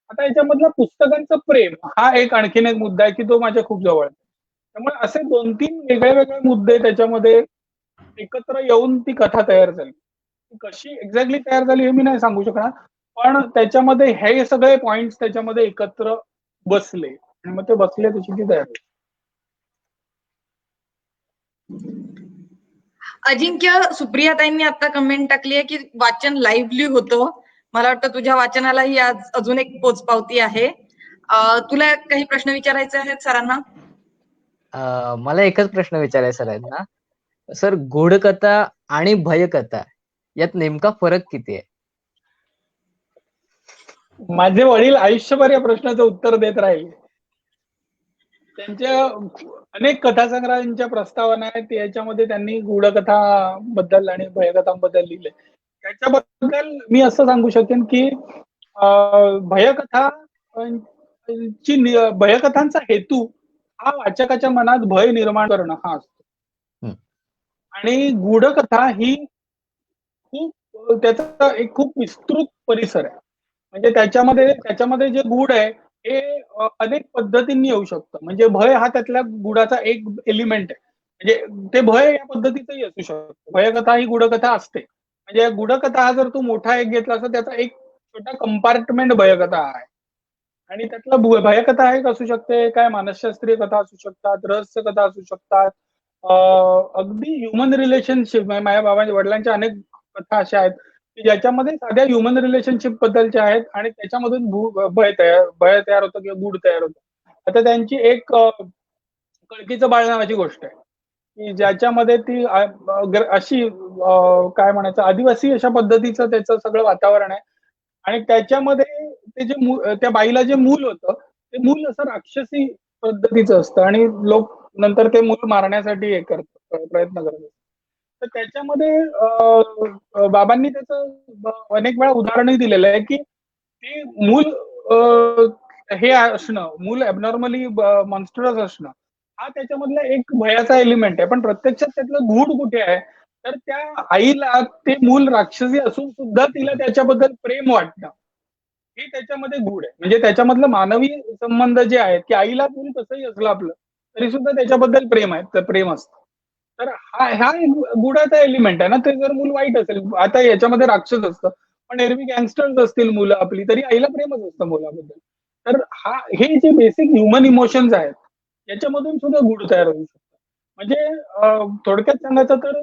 आता याच्यामधलं पुस्तकांचं प्रेम हा एक आणखीन एक मुद्दा आहे की तो माझ्या खूप जवळ आहे. त्यामुळे असे 2-3 वेगळे वेगळे मुद्दे त्याच्यामध्ये एकत्र येऊन ती कथा तयार झाली. ती कशी एक्झॅक्टली तयार झाली हे मी नाही सांगू शकणार, पण त्याच्यामध्ये हे सगळे पॉइंट्स त्याच्यामध्ये एकत्र बसले आणि मग ते बसले तशी ती तयार झाली. अजिंक्य, सुप्रियाताईंनी आता कमेंट टाकली आहे की वाचन लाईव्हली होतं. मला वाटतं तुझ्या वाचनालाही आज अजून एक पोचपावती आहे. तुला काही प्रश्न विचारायचे आहेत सरांना? मला एकच प्रश्न विचारायचा सर आहेत ना सर, गूढकथा आणि भयकथा यात नेमका फरक किती आहे? माझे वडील आयुष्यभर या प्रश्नाचं उत्तर देत राहिले. त्यांच्या अनेक कथासंग्रहांच्या प्रस्तावना आहेत, याच्यामध्ये त्यांनी गूढकथा बद्दल आणि भयकथांबद्दल लिहिले. त्याच्याबद्दल मी असं सांगू शकेन की भयकथा भयकथांचा हेतू हा वाचकाच्या मनात भय निर्माण करणं हा असतो. आणि गूढकथा ही खूप त्याचा एक खूप विस्तृत परिसर आहे. म्हणजे त्याच्यामध्ये जे गूढ आहे हे अनेक पद्धतींनी येऊ शकतं. म्हणजे भय हा त्यातल्या गूढाचा एक एलिमेंट आहे. म्हणजे ते भय या पद्धतीचंही असू शकतं. भयकथा ही गूढकथा असते. म्हणजे गूढकथा हा जर तू मोठा एक घेतला तर त्याचा एक छोटा कंपार्टमेंट भयकथा आहे. आणि त्यातलं भयकथा एक असू शकते, काय मानसशास्त्रीय कथा असू शकतात, रहस्य कथा असू शकतात, अगदी ह्युमन रिलेशनशिप. माझ्या वडिलांच्या अनेक कथा अशा आहेत की ज्याच्यामध्ये साध्या ह्युमन रिलेशनशिप बद्दलच्या आहेत आणि त्याच्यामधून भय तयार होतं किंवा गूढ तयार होतं. आता त्यांची एक कळकीचं बाळ नावाची गोष्ट आहे की ज्याच्यामध्ये ती अशी काय म्हणायचं आदिवासी अशा पद्धतीचं त्याचं सगळं वातावरण आहे. आणि त्याच्यामध्ये ते जे त्या बाईला जे मूल होतं ते मूल असं राक्षसी पद्धतीचं असतं आणि लोक नंतर ते मूल मारण्यासाठी हे करतात, प्रयत्न करतात. तर त्याच्यामध्ये बाबांनी त्याचं अनेक वेळा उदाहरणही दिलेलं आहे की ते मूल हे असणं, मूल ॲबनॉर्मली मॉन्स्टरस असणं हा त्याच्यामधला एक भयाचा एलिमेंट आहे. पण प्रत्यक्षात त्यातलं गूढ कुठे आहे, तर त्या आईला ते मूल राक्षसी असून सुद्धा तिला त्याच्याबद्दल प्रेम वाटतं, हे त्याच्यामध्ये गूढ आहे. म्हणजे त्याच्यामधलं मानवी संबंध जे आहेत की आईला मूल कसंही असलं आपलं तरी सुद्धा त्याच्याबद्दल प्रेम आहे, तर प्रेम असतं. तर हा एक गुणाचा एलिमेंट आहे ना. ते जर मूल वाईट असेल, आता याच्यामध्ये राक्षस असतं, पण एरवी गँगस्टर्स असतील मुलं आपली, तरी आईला प्रेमच असतं मुलाबद्दल. तर हे जे बेसिक ह्युमन इमोशन्स आहेत, याच्यामधून सुद्धा गुढ तयार होऊ शकतो. म्हणजे थोडक्यात सांगायचं तर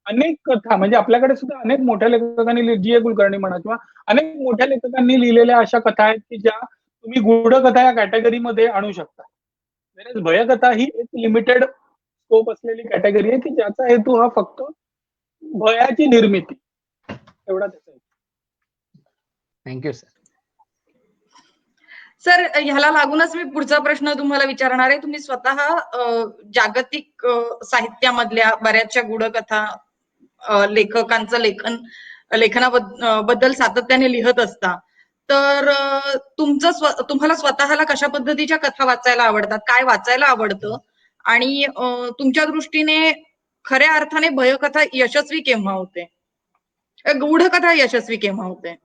अनेक कथा म्हणजे आपल्याकडे सुद्धा अनेक मोठ्या लेखकांनी जी. ए. कुलकर्णी म्हणा किंवा अनेक मोठ्या लेखकांनी लिहिलेल्या अशा कथा आहेत की ज्या तुम्ही गूढकथा या कॅटेगरीमध्ये आणू शकता. Whereas भयकथा ही एक लिमिटेड स्कोप असलेली कॅटेगरी आहे की ज्याचा हेतू हा फक्त भयाची निर्मिती एवढा त्याचा हेतू. Thank you sir. सर, ह्याला लागूनच मी पुढचा प्रश्न तुम्हाला विचारणार आहे. तुम्ही स्वतः जागतिक साहित्यामधल्या बऱ्याचशा गूढकथा लेखकांचं लेखनाबद्दल सातत्याने लिहत असता. तर तुम्हाला स्वतःला कशा पद्धतीच्या कथा वाचायला आवडतात, काय वाचायला आवडतं, आणि तुमच्या दृष्टीने खऱ्या अर्थाने भयकथा यशस्वी केव्हा होते, गूढकथा यशस्वी केव्हा होते?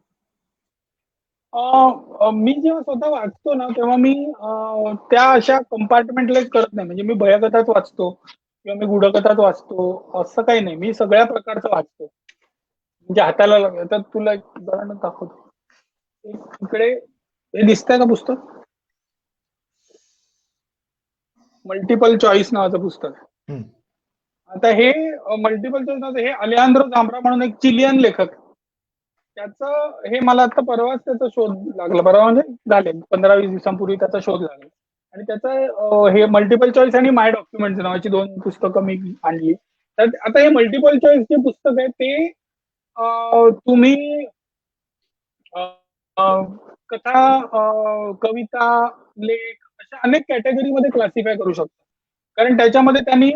मी जेव्हा स्वतः वाचतो ना तेव्हा मी त्या अशा कंपार्टमेंटलाइज करत नाही. म्हणजे मी भयकथाच वाचतो किंवा मी गूढकथाच वाचतो असं काही नाही. मी सगळ्या प्रकारचं वाचतो. म्हणजे हाताला तर तुला एक उदाहरण दाखवतो. इकडे हे दिसतंय का पुस्तक? मल्टिपल चॉईस नावाचं पुस्तक आहे. आता हे मल्टिपल चॉईस नावाचं हे अलेहांद्रो झांब्रा म्हणून एक चिलियन लेखक, त्याचं हे मला आता परवाच त्याचा शोध लागला. परवा म्हणजे झाले 15-20 दिवसांपूर्वी त्याचा शोध लागला. आणि त्याचं हे मल्टिपल चॉईस आणि माय डॉक्युमेंट्स नावाची 2 पुस्तकं मी आणली. तर आता हे मल्टिपल चॉईस जे पुस्तक आहे ते तुम्ही कथा, कविता, लेख अशा अनेक कॅटेगरीमध्ये क्लासिफाय करू शकता. कारण त्याच्यामध्ये त्यांनी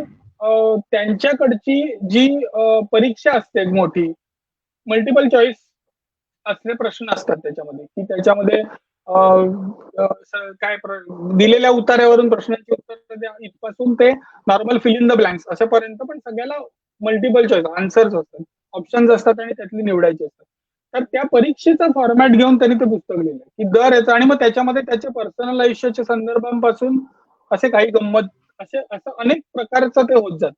त्यांच्याकडची जी परीक्षा असते मोठी, मल्टिपल चॉईस असले प्रश्न असतात त्याच्यामध्ये, की त्याच्यामध्ये काय दिलेल्या उतार्यावरून प्रश्नांची उत्तर द्या इथपासून ते normal fill in the blanks अशापर्यंत, पण सगळ्याला मल्टिपल चॉईस आन्सर्स असतात, ऑप्शन्स असतात आणि त्यातली निवडायची असतात. तर त्या परीक्षेचा फॉर्मॅट घेऊन त्यांनी ते पुस्तक लिहिलं की दर याचा, आणि मग त्याच्यामध्ये त्याच्या पर्सनल आयुष्याच्या संदर्भांपासून असे काही गंमत असं अनेक प्रकारचं ते होत जातं.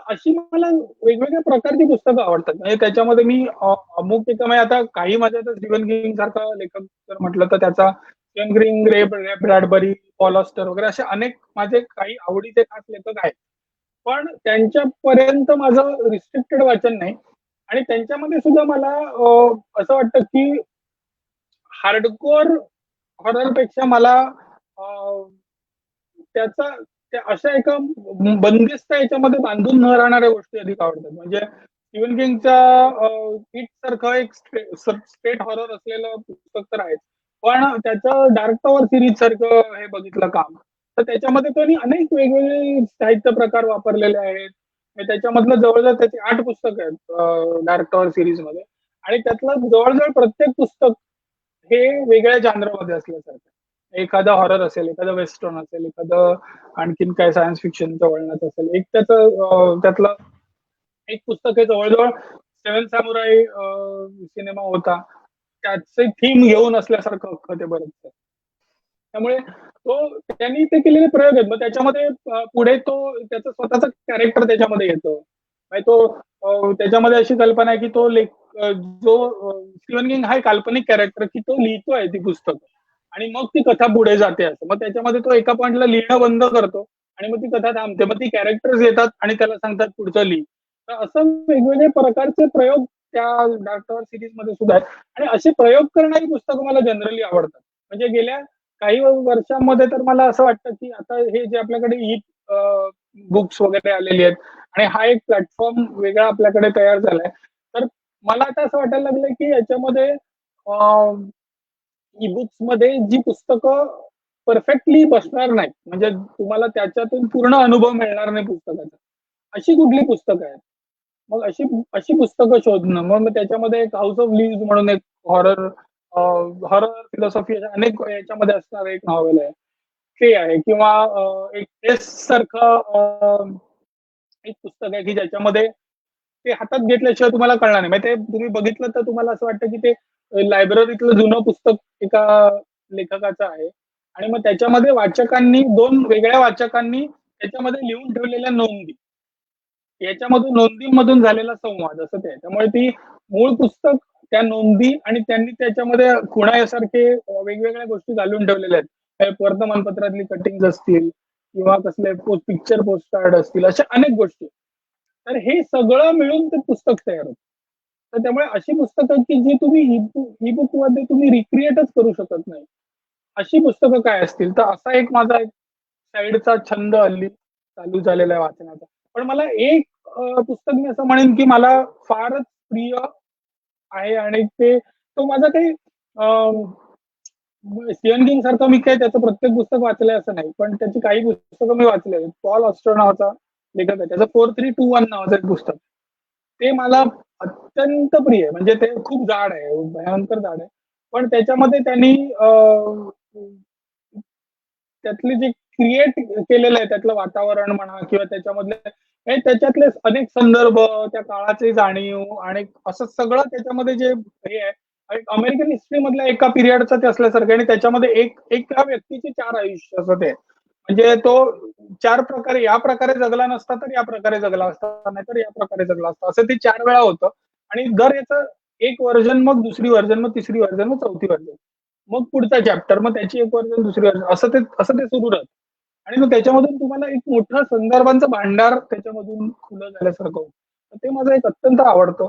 अशी मला वेगवेगळ्या प्रकारची पुस्तकं आवडतात. म्हणजे त्याच्यामध्ये मी अमुक एक म्हणजे आता काही माझ्या तर स्टीव्हन किंग सारखा लेखक जर म्हटलं तर त्याचा स्टीव्हन किंग, रे ब्रॅडबरी, पॉल ऑस्टर वगैरे असे अनेक माझे काही आवडीचे खास लेखक आहेत. पण त्यांच्यापर्यंत माझं रिस्ट्रिक्टेड वाचन नाही. आणि त्यांच्यामध्ये सुद्धा मला असं वाटतं की हार्डकोर हॉररपेक्षा मला त्याचा अशा एका बंदिस्त याच्यामध्ये बांधून न राहणाऱ्या गोष्टी अधिक आवडतात. म्हणजे स्टीव्हन किंगचा इट सारखं एक स्ट्रेट हॉरर असलेलं पुस्तक तर आहे, पण त्याचं डार्क टॉवर सिरीज सारखं हे बघितलं काम, तर त्याच्यामध्ये त्यांनी अनेक वेगवेगळे साहित्य प्रकार वापरलेले आहेत. त्याच्यामधलं जवळजवळ त्याची 8 पुस्तकं आहेत डार्क टॉवर सिरीज मध्ये, आणि त्यातलं जवळजवळ प्रत्येक पुस्तक हे वेगळ्या जांद्रामध्ये असल्यासारखं. एखादं हॉरर असेल, एखादं वेस्टर्न असेल, एखादं आणखीन काय सायन्स फिक्शनच्या वळणात असेल. एक त्यातलं एक पुस्तक आहे जवळजवळ 7 सॅमुराई सिनेमा होता, त्याचे थीम घेऊन असल्यासारखं अख्खं ते बरंच. त्यामुळे त्यांनी ते केलेले प्रयोग आहेत. मग त्याच्यामध्ये पुढे त्याचं स्वतःचं कॅरेक्टर त्याच्यामध्ये येतं. त्याच्यामध्ये अशी कल्पना आहे की जो स्टीव्हन किंग हा काल्पनिक कॅरेक्टर की तो लिहितोय ती पुस्तक आणि मग ती कथा पुढे जाते असं. मग त्याच्यामध्ये तो एका पॉइंटला लिहिणं बंद करतो आणि मग ती कथा थांबते. मग ती कॅरेक्टर्स येतात आणि त्याला सांगतात पुढचं लिही. तर असं वेगवेगळे प्रकारचे प्रयोग त्या डार्क टॉवर सिरीज मध्ये सुद्धा आहेत. आणि असे प्रयोग करणारी पुस्तकं मला जनरली आवडतात. म्हणजे गेल्या काही वर्षांमध्ये तर मला असं वाटतं की आता हे जे आपल्याकडे ई बुक्स वगैरे आलेली आहेत आणि हा एक प्लॅटफॉर्म वेगळा आपल्याकडे तयार झालाय, तर मला आता असं वाटायला लागलंय की याच्यामध्ये ई बुक्स मध्ये जी पुस्तकं परफेक्टली बसणार नाही, म्हणजे तुम्हाला त्याच्यातून पूर्ण अनुभव मिळणार नाही पुस्तकाचा, अशी कुठली पुस्तकं आहेत. मग अशी पुस्तकं शोधणं. मग त्याच्यामध्ये एक हाऊस ऑफ लीव्स म्हणून एक हॉरर फिलॉसॉफी अनेक याच्यामध्ये असणार एक नॉव्हेल आहे, ते आहे. किंवा एक टेस्ट सारखं एक पुस्तक आहे की ज्याच्यामध्ये ते हातात घेतल्याशिवाय तुम्हाला कळणार नाही. म्हणजे ते तुम्ही बघितलं तर तुम्हाला असं वाटतं की ते लायब्ररीतलं जुनं पुस्तक एका लेखकाचं आहे आणि मग त्याच्यामध्ये 2 वेगळ्या वाचकांनी त्याच्यामध्ये लिहून ठेवलेल्या नोंदी, याच्यामधून नोंदीमधून झालेला संवाद असं ते आहे. त्यामुळे ती मूळ पुस्तक, त्या नोंदी आणि त्यांनी त्याच्यामध्ये खुणासारखे वेगवेगळ्या गोष्टी घालून ठेवलेल्या आहेत. वर्तमानपत्रातली कटिंग असतील किंवा कसले पिक्चर पोस्ट कार्ड असतील, अशा अनेक गोष्टी. तर हे सगळं मिळून ते पुस्तक तयार होतं. तर त्यामुळे अशी पुस्तकं की जी तुम्ही ई बुक मध्ये तुम्ही रिक्रिएटच करू शकत नाही, अशी पुस्तकं काय असतील. तर असा एक माझा एक साईडचा छंद हल्ली चालू झालेला आहे वाचनाचा. पण मला एक पुस्तक मी असं म्हणेन की मला फारच प्रिय आहे आणि तो माझा काही स्टीफन किंग सारखं मी काय त्याचं प्रत्येक पुस्तक वाचलंय असं नाही, पण त्याची काही पुस्तकं मी वाचली आहेत. पॉल ऑस्टर नावाचा लेखक आहे, त्याचं 4321 नावाचं एक पुस्तक, ते मला अत्यंत प्रिय आहे. म्हणजे ते खूप जाड आहे, भयंकर जाड आहे, पण त्याच्यामध्ये त्यांनी त्यातले जे क्रिएट केलेलं आहे, त्यातलं वातावरण म्हणा किंवा त्याच्यातले अनेक संदर्भ, त्या काळाची जाणीव आणि असं सगळं त्याच्यामध्ये जे हे आहे, अमेरिकन हिस्ट्री मधल्या एका पिरियडचं ते असल्यासारखं. आणि त्याच्यामध्ये एका व्यक्तीचे 4 आयुष्य असं ते, म्हणजे तो 4 प्रकारे, या प्रकारे जगला नसता तर या प्रकारे जगला असता, नाहीतर या प्रकारे जगला असता, असं ते 4 वेळा होतं. आणि दर याचं एक व्हर्जन, मग दुसरी व्हर्जन, मग तिसरी व्हर्जन, मग चौथी व्हर्जन, मग पुढचा चॅप्टर, मग त्याची एक व्हर्जन, दुसरी व्हर्जन, असं ते सुरू राहतं. आणि मग त्याच्यामधून तुम्हाला एक मोठं संदर्भांचं भांडार त्याच्यामधून खुलं झाल्यासारखं होतं. ते माझं एक अत्यंत आवडतं.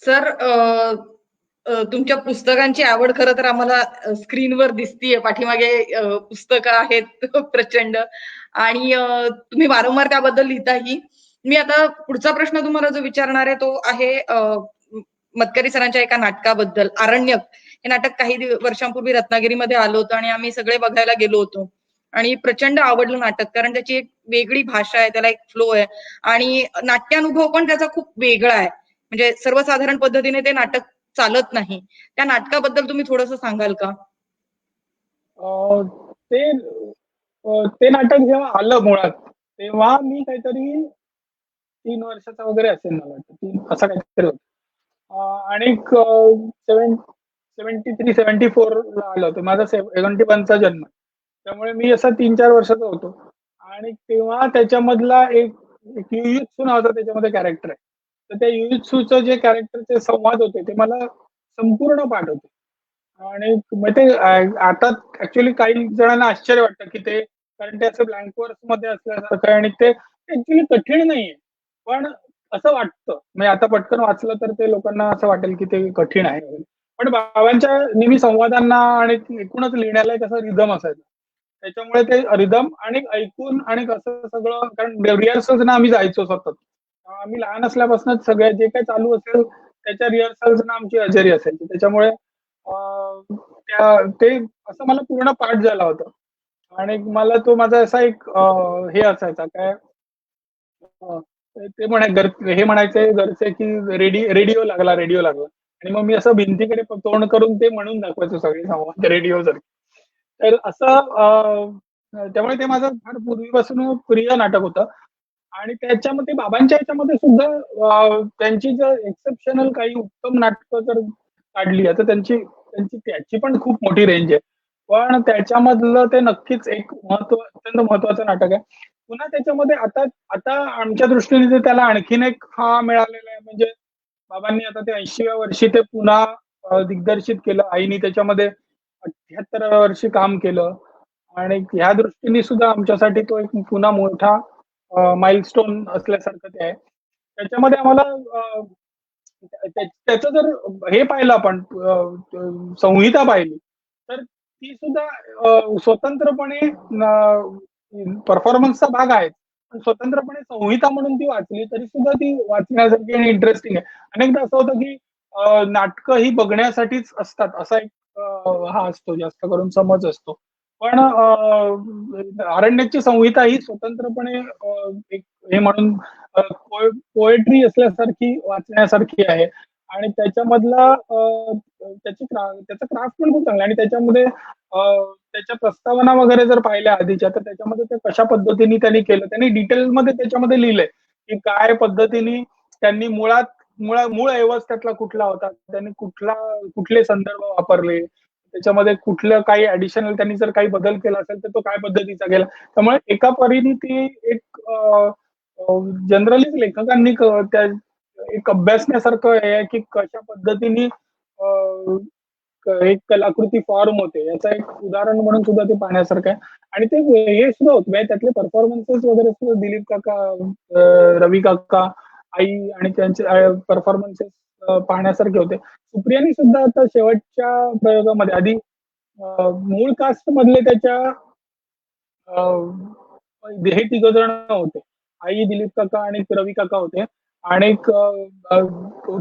सर, तुमच्या पुस्तकांची आवड खरं तर आम्हाला स्क्रीनवर दिसतीये. पाठीमागे पुस्तकं आहेत प्रचंड, आणि तुम्ही वारंवार त्याबद्दल लिहिताही. मी आता पुढचा प्रश्न तुम्हाला जो विचारणार आहे तो आहे मतकरी सरांच्या एका नाटकाबद्दल. आरण्यक हे नाटक काही वर्षांपूर्वी रत्नागिरीमध्ये आलं होतं आणि आम्ही सगळे बघायला गेलो होतो. आणि प्रचंड आवडलं नाटक, कारण त्याची एक वेगळी भाषा आहे, त्याला एक फ्लो आहे, आणि नाट्यानुभव पण त्याचा खूप वेगळा आहे. म्हणजे सर्वसाधारण पद्धतीने ते नाटक चालत नाही. त्या नाटकाबद्दल तुम्ही थोडंसं सांगाल का? ते नाटक जेव्हा आलं मुळात, तेव्हा मी काहीतरी 3 वर्षाचा वगैरे असेल, मला वाटतं असं काहीतरी होतं. आणि 73-74 ला आलं होतं. माझा 71चा जन्म, त्यामुळे मी असा 3-4 वर्षाचा होतो. आणि तेव्हा त्याच्यामधला एक युयुत्सू नावाचा त्याच्यामध्ये कॅरेक्टर आहे. तर त्या युयुत्सूचं जे कॅरेक्टरचे संवाद होते ते मला संपूर्ण पाठ होते. आणि मग ते आता ऍक्च्युली काही जणांना आश्चर्य वाटतं की ते, कारण ते असं ब्लँक वर्स मध्ये असल्यासारखं आहे आणि ते ऍक्च्युली कठीण नाहीये, पण असं वाटतं. म्हणजे आता पटकन वाचलं तर ते लोकांना असं वाटेल की ते कठीण आहे. पण बाबांच्या नेहमी संवादांना आणि एकूणच लिहिण्याला एक असा रिदम असायचा. त्याच्यामुळे ते रिदम आणि ऐकून आणि कसं सगळं, कारण रिहर्सल्स ना आम्ही जायचो सतत. आम्ही लहान असल्यापासूनच सगळ्या जे काही चालू असेल त्याच्या रिहर्सल्स ना आमची हजेरी असायची. त्याच्यामुळे ते असं मला पूर्ण पाठ झाला होता. आणि मला तो माझा असा एक हे असायचा काय, ते हे म्हणायचे घरचे की रेडिओ लागला. आणि मग मी असं भिंतीकडे तोंड करून ते म्हणून दाखवायचो सगळे संवाद रेडिओ जर. तर असं त्यामुळे ते माझं फार पूर्वीपासून प्रिय नाटक होतं. आणि त्याच्यामध्ये बाबांच्या याच्यामध्ये सुद्धा त्यांची जर एक्सेप्शनल काही उत्तम नाटकं जर काढली तर त्याची पण खूप मोठी रेंज आहे. पण त्याच्यामधलं ते नक्कीच एक अत्यंत महत्वाचं नाटक आहे. पुन्हा त्याच्यामध्ये आता आमच्या दृष्टीने त्याला आणखीन एक हा मिळालेला आहे. म्हणजे बाबांनी आता ते 80व्या वर्षी ते पुन्हा दिग्दर्शित केलं. आईनी त्याच्यामध्ये 78व्या वर्षी काम केलं. आणि ह्या दृष्टीने सुद्धा आमच्यासाठी तो एक पुन्हा मोठा माइलस्टोन असल्यासारखं ते आहे. त्याच्यामध्ये आम्हाला त्याचं जर हे पाहिलं आपण, संहिता पाहिली तर ती सुद्धा स्वतंत्रपणे परफॉर्मन्सचा भाग आहे. पण स्वतंत्रपणे संहिता म्हणून ती वाचली तरी सुद्धा ती वाचण्यासारखी आणि इंटरेस्टिंग आहे. अनेकदा असं होतं की नाटकं ही बघण्यासाठीच असतात असा एक हा असतो, जास्त करून समज असतो. पण आरण्यकची संहिता ही स्वतंत्रपणे एक हे म्हणून पोएट्री असल्यासारखी वाचण्यासारखी आहे. आणि त्याच्यामधला त्याचा क्राफ्ट पण खूप चांगला. आणि त्याच्यामध्ये त्याच्या प्रस्तावना वगैरे जर पाहिल्या आधीच्या, तर त्याच्यामध्ये ते कशा पद्धतीने त्यांनी केलं, त्यांनी डिटेलमध्ये त्याच्यामध्ये लिहिलंय की काय पद्धतीने त्यांनी मूळ ऐवज त्यातला कुठला होता, त्यांनी कुठले संदर्भ वापरले, त्याच्यामध्ये कुठलं काही ऍडिशनल त्यांनी जर काही बदल केला असेल तर तो काय पद्धतीचा केला. त्यामुळे एका परीने ती एक जनरलीच लेखकांनी त्या एक अभ्यासण्यासारखं हे आहे की कशा पद्धतीने एक कलाकृती फॉर्म होते, याचं एक उदाहरण म्हणून सुद्धा ते पाहण्यासारखं आहे. आणि ते हे सुद्धा होत म्हणजे त्यातले परफॉर्मन्सेस वगैरे सुद्धा दिलीप काका, रवी काका, आई आणि त्यांचे परफॉर्मन्सेस पाहण्यासारखे होते. सुप्रियानी सुद्धा आता शेवटच्या प्रयोगामध्ये आधी मूळ कास्ट मधले त्याच्या हे तिघ जण होते, आई, दिलीप काका आणि रवी काका होते. आणि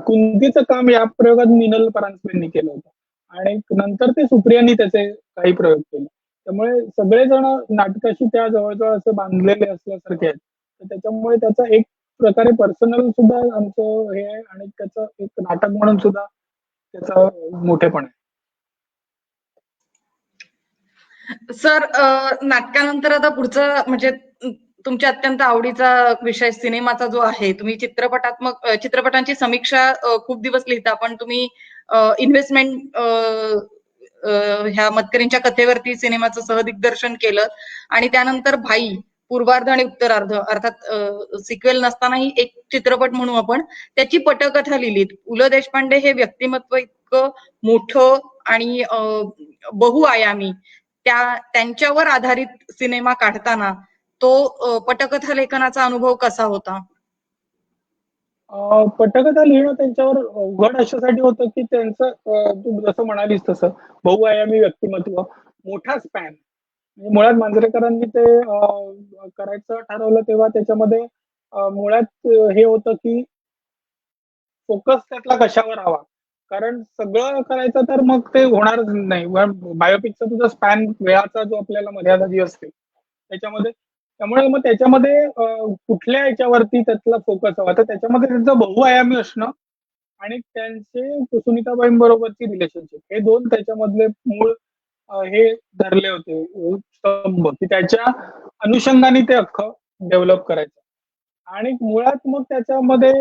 कुंतीचं काम या प्रयोगात मिनल परांजपेंनी केलं होतं आणि नंतर ते सुप्रियानी त्याचे काही प्रयोग केले. त्यामुळे सगळेजण नाटकाशी त्या जवळजवळ असे बांधलेले असल्यासारखे आहेत. तर त्याच्यामुळे त्याचा एक प्रकारे पर्सनल सुद्धा आमचं हे आहे आणि त्याचं एक नाटक म्हणून सुद्धा त्याचं मोठेपण आहे. सर, नाटकानंतर आता पुढचं म्हणजे तुमच्या अत्यंत आवडीचा विषय सिनेमाचा जो आहे, तुम्ही चित्रपटांची समीक्षा खूप दिवस लिहिता, पण तुम्ही इन्व्हेस्टमेंट ह्या मतकरींच्या कथेवरती सिनेमाचं सहदिग्दर्शन केलं आणि त्यानंतर भाई, पूर्वार्ध आणि उत्तरार्ध अर्थात सिक्वेल नसतानाही एक चित्रपट म्हणू आपण, त्याची पटकथा लिहिलीत. पु ल देशपांडे हे व्यक्तिमत्व इतकं मोठं आणि बहुआयामी, त्यांच्यावर आधारित सिनेमा काढताना तो पटकथा लेखनाचा अनुभव कसा होता? पटकथा लिहिणं त्यांच्यावर अवघड अशासाठी होतं की त्यांचं तू जसं म्हणालीस तसं बहुआयामी व्यक्तिमत्व, मोठा स्पॅन. मुळात मांजरेकरांनी ते करायचं ठरवलं तेव्हा त्याच्यामध्ये मुळात हे होतं की फोकस त्यातला कशावर हवा, कारण सगळं करायचं तर मग ते होणारच नाही. बायोपिकचा तुझा स्पॅन, वेळाचा जो आपल्याला मर्यादा जी असते त्याच्यामध्ये, त्यामुळे मग त्याच्यामध्ये कुठल्या याच्यावरती त्यातला फोकस हवा, तर त्याच्यामध्ये त्यांचं बहुआयामी असणं आणि त्यांचे सुनीताबाईंबरोबरची रिलेशनशिप, हे दोन त्याच्यामधले मूळ हे धरले होते स्तंभ, की त्याच्या अनुषंगाने ते अख्खं डेव्हलप करायचं. आणि मुळात मग त्याच्यामध्ये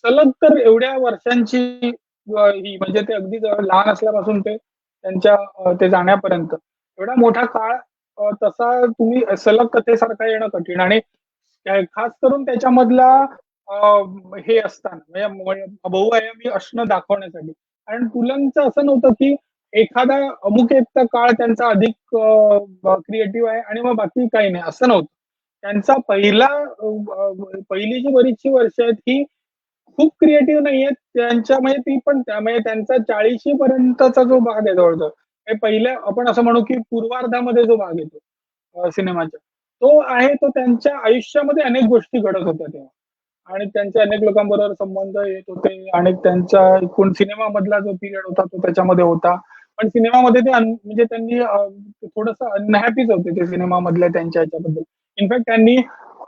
सलग तर एवढ्या वर्षांची ही म्हणजे ते अगदी लहान असल्यापासून ते त्यांच्या ते जाण्यापर्यंत एवढा मोठा काळ तसा तुम्ही सलग कथेसारखा येणं कठीण. आणि खास करून त्याच्यामधला हे असताना म्हणजे बहुआयामी असणं दाखवण्यासाठी. कारण पुलंचं असं नव्हतं की एखादा अमुक एक काळ त्यांचा अधिक क्रिएटिव्ह आहे आणि मग बाकी काही नाही, असं नव्हतं. त्यांचा पहिली जी बरीचशी वर्ष आहेत ही खूप क्रिएटिव्ह नाहीये त्यांच्या, म्हणजे ती पण म्हणजे त्यांचा 40 पर्यंतचा जो भाग आहे जवळजवळ, हे पहिल्या आपण असं म्हणू की पूर्वार्धामध्ये जो भाग येतो सिनेमाच्या, तो आहे तो त्यांच्या आयुष्यामध्ये अनेक गोष्टी घडत होत्या तेव्हा आणि त्यांचे अनेक लोकांबरोबर संबंध येत होते आणि त्यांच्या एकूण सिनेमामधला जो पिरियड होता तो त्याच्यामध्ये होता. पण सिनेमामध्ये ते म्हणजे त्यांनी थोडस अनहॅपीच होते ते सिनेमामधल्या त्यांच्या ह्याच्याबद्दल. इनफॅक्ट त्यांनी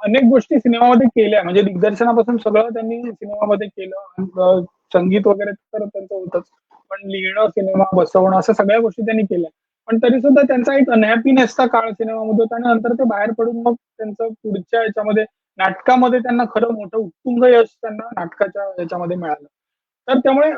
अनेक गोष्टी सिनेमामध्ये केल्या, म्हणजे दिग्दर्शनापासून सगळं त्यांनी सिनेमामध्ये केलं. संगीत वगैरे तर त्यांचं होतच, पण लिहिणं, सिनेमा बसवणं, असं सगळ्या गोष्टी त्यांनी केल्या. पण तरी सुद्धा त्यांचा एक अनहॅपीनेसचा काळ सिनेमामध्ये होता आणि नंतर ते बाहेर पडून मग त्यांचं पुढच्या याच्यामध्ये नाटकामध्ये त्यांना खरं मोठं उत्तुंग यश त्यांना नाटकाच्या याच्यामध्ये मिळालं. तर त्यामुळे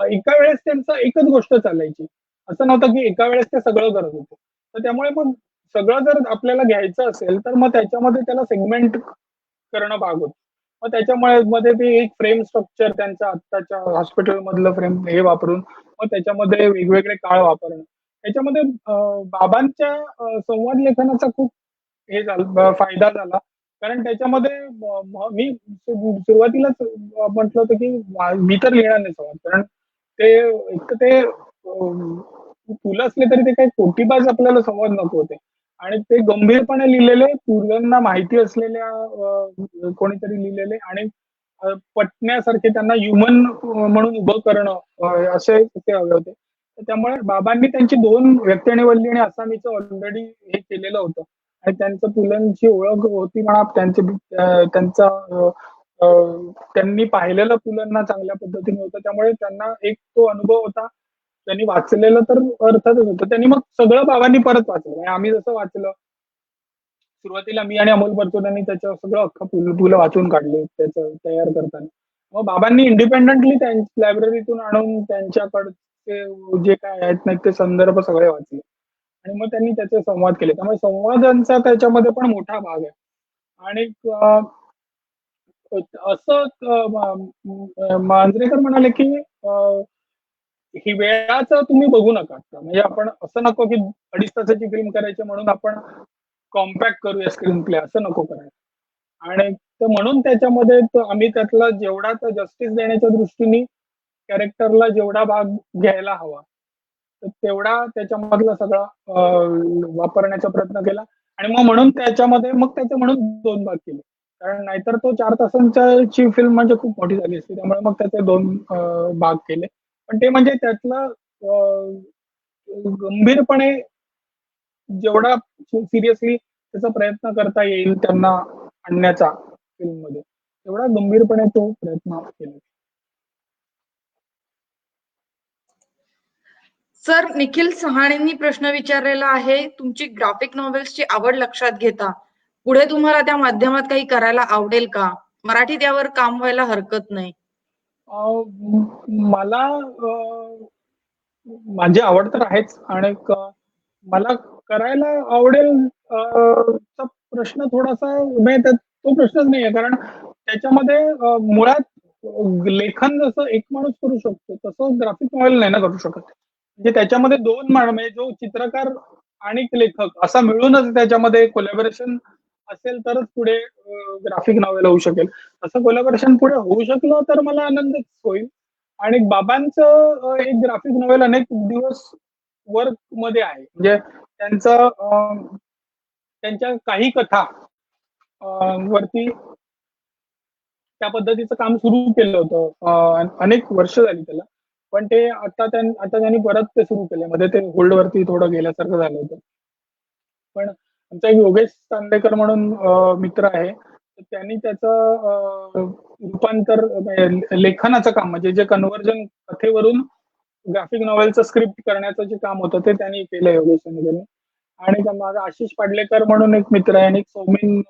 एका वेळेस त्यांचं एकच गोष्ट चालायची, असं नव्हतं की एका वेळेस ते सगळं करत होते. तर त्यामुळे मग सगळं जर आपल्याला घ्यायचं असेल तर मग त्याच्यामध्ये त्याला सेगमेंट करणं भाग होतं. मग त्याच्यामुळे मध्ये ते एक फ्रेम स्ट्रक्चर त्यांच्या आत्ताच्या हॉस्पिटल मधलं फ्रेम हे वापरून मग त्याच्यामध्ये वेगवेगळे काळ वापरणं, त्याच्यामध्ये बाबांच्या संवाद लेखनाचा खूप हे झाला, फायदा झाला. कारण त्याच्यामध्ये मी सुरुवातीलाच म्हटलं होतं की मी तर लिहिणार नाही संवाद, कारण ते एक तर ते फुलं असले तरी ते काही कोटीबाज आपल्याला संवाद नको होते आणि ते गंभीरपणे लिहिलेले, पूर्वांना माहिती असलेल्या कोणीतरी लिहिलेले आणि पटण्यासारखे, त्यांना ह्युमन म्हणून उभं करणं असे ते हवे होते. त्यामुळे बाबांनी त्यांची 2 व्यक्ती आणि वल्ली आणि आसामीचं ऑलरेडी हे केलेलं होतं आणि त्यांचं पुलंची ओळख होती म्हणा, त्यांचा त्यांनी पाहिलेलं पुलंना चांगल्या पद्धतीने होतं, त्यामुळे त्यांना एक तो अनुभव होता. त्यांनी वाचलेलं तर अर्थातच होतं. त्यांनी मग सगळं बाबांनी परत वाचलं. आम्ही जसं वाचलं सुरुवातीला, मी आणि अमोल परचुरेंनी त्याचं सगळं अख्खं पुलं वाचून काढले त्याचं तयार करताना. मग बाबांनी इंडिपेंडेंटली त्यांच्या लायब्ररीतून आणून त्यांच्याकडे जे काय आहेत नाही ते संदर्भ सगळे वाचले आणि मग त्यांनी त्याचे संवाद केले. त्यामुळे संवादांचा त्याच्यामध्ये पण मोठा भाग आहे. आणि असं मांजरेकर म्हणाले की ही वेळाचं तुम्ही बघू नका. म्हणजे आपण असं नको की 2.5 तासाची फिल्म करायची म्हणून आपण कॉम्पॅक्ट करूया स्क्रीन प्ले, असं नको करायला. आणि तर म्हणून त्याच्यामध्ये आम्ही त्यातला जेवढा जस्टिस देण्याच्या दृष्टीने कॅरेक्टरला जेवढा भाग घ्यायला हवा तर तेवढा त्याच्यामधला सगळा वापरण्याचा प्रयत्न केला. आणि मग म्हणून त्याच्यामध्ये मग त्याचे म्हणून 2 भाग केले. कारण नाहीतर तो 4 तासांची फिल्म म्हणजे खूप मोठी झाली असती. त्यामुळे मग त्याचे 2 भाग केले. पण ते म्हणजे त्यातलं गंभीरपणे जेवढा सिरियसली त्याचा प्रयत्न करता येईल त्यांना आणण्याचा फिल्ममध्ये, तेवढा गंभीरपणे तो प्रयत्न केला. सर, निखिल सहाणेंनी प्रश्न विचारलेला आहे, तुमची ग्राफिक नॉव्हेल्सची आवड लक्षात घेता पुढे तुम्हाला त्या माध्यमात काही करायला आवडेल का? मराठीत यावर काम व्हायला हरकत नाही. मला माझी आवड तर आहेच आणि मला करायला आवडेल चा प्रश्न थोडासा म्हणजे तो प्रश्नच नाहीये. कारण त्याच्यामध्ये मुळात लेखन जसं एक माणूस करू शकतो तसं ग्राफिक नॉव्हेल नाही ना करू शकत. म्हणजे त्याच्यामध्ये 2 म्हणजे जो चित्रकार आणि लेखक असा मिळूनच त्याच्यामध्ये कोलॅबोरेशन असेल तरच पुढे ग्राफिक नॉव्हेल होऊ शकेल. असं कोलॅबोरेशन पुढे होऊ शकलं तर मला आनंदच होईल. आणि बाबांचं एक ग्राफिक नॉव्हेल अनेक दिवस वर्क मध्ये आहे. म्हणजे त्यांच्या काही कथा वरती त्या पद्धतीचं काम सुरू केलं होतं. अनेक वर्ष झाली त्याला. पण ते आता त्यांनी परत ते सुरू केलं. मध्ये ते होल्ड वरती थोडं गेल्यासारखं झालं होतं. पण आमचा एक योगेश चांदेकर म्हणून मित्र आहे. तर त्यांनी त्याचं रूपांतर लेखनाचं काम म्हणजे जे कन्व्हर्जन कथेवरून ग्राफिक नॉव्हेलचं स्क्रिप्ट करण्याचं जे काम होतं ते त्यांनी केलं योगेश चांदेकरने. आणि माझा आशिष पाडलेकर म्हणून एक मित्र आहे आणि एक सौमिन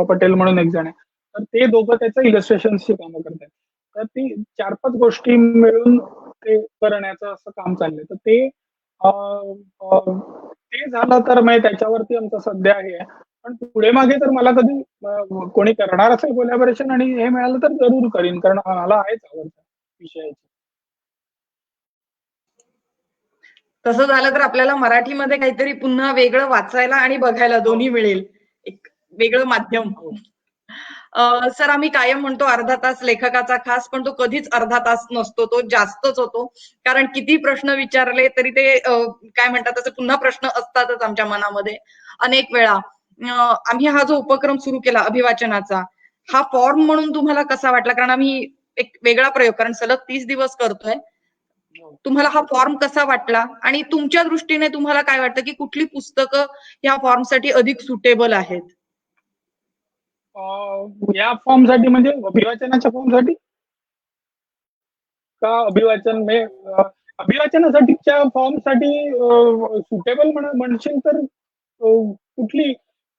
पटेल म्हणून एक जण आहे. तर ते दोघं त्याचं इलस्ट्रेशनची कामं करतात. तर ती 4-5 गोष्टी मिळून ते करण्याचं असं काम चाललंय. तर ते झालं तर मग त्याच्यावरती आमचं सध्या आहे. पण पुढे मागे तर मला कधी कोणी करणार असेल कोलॅबोरेशन आणि हे मिळालं तर जरूर करीन. कारण मला आहेच आवड विषयाची. तसं झालं तर आपल्याला मराठीमध्ये काहीतरी पुन्हा वेगळं वाचायला आणि बघायला दोन्ही मिळेल. एक वेगळं माध्यम. सर, आम्ही कायम म्हणतो अर्धा तास लेखकाचा खास, पण तो कधीच अर्धा तास नसतो, तो जास्तच होतो. कारण किती प्रश्न विचारले तरी ते काय म्हणतात तसे पुन्हा प्रश्न असतातच आमच्या मनामध्ये अनेक वेळा. आम्ही हा जो उपक्रम सुरू केला अभिवाचनाचा, हा फॉर्म म्हणून तुम्हाला कसा वाटला? कारण आम्ही एक वेगळा प्रयोग, कारण सलग 30 दिवस करतोय. तुम्हाला हा फॉर्म कसा वाटला आणि तुमच्या दृष्टीने तुम्हाला काय वाटतं की कुठली पुस्तकं या फॉर्मसाठी अधिक सुटेबल आहेत? या फॉर्मसाठी म्हणजे अभिवाचनाच्या फॉर्मसाठी का अभिवाचनासाठीच्या फॉर्मसाठी सुटेबल म्हणशील तर कुठली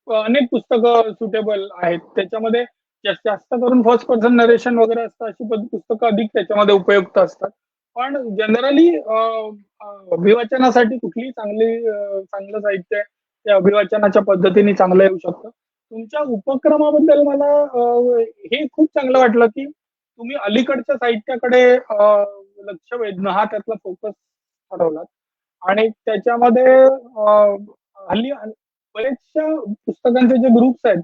अनेक पुस्तकं सुटेबल आहेत. त्याच्यामध्ये जास्त करून फर्स्ट पर्सन नरेशन वगैरे असतं अशी पुस्तकं अधिक त्याच्यामध्ये उपयुक्त असतात. पण जनरली अभिवाचनासाठी कुठली चांगलं साहित्य ते अभिवाचनाच्या पद्धतीने चांगलं येऊ शकतं. तुमच्या उपक्रमाबद्दल मला हे खूप चांगलं वाटलं की तुम्ही अलीकडच्या साहित्याकडे लक्ष वेधणं हा त्यातला फोकस ठरवलात. आणि त्याच्यामध्ये हल्ली बरेचशा पुस्तकांचे जे ग्रुप्स आहेत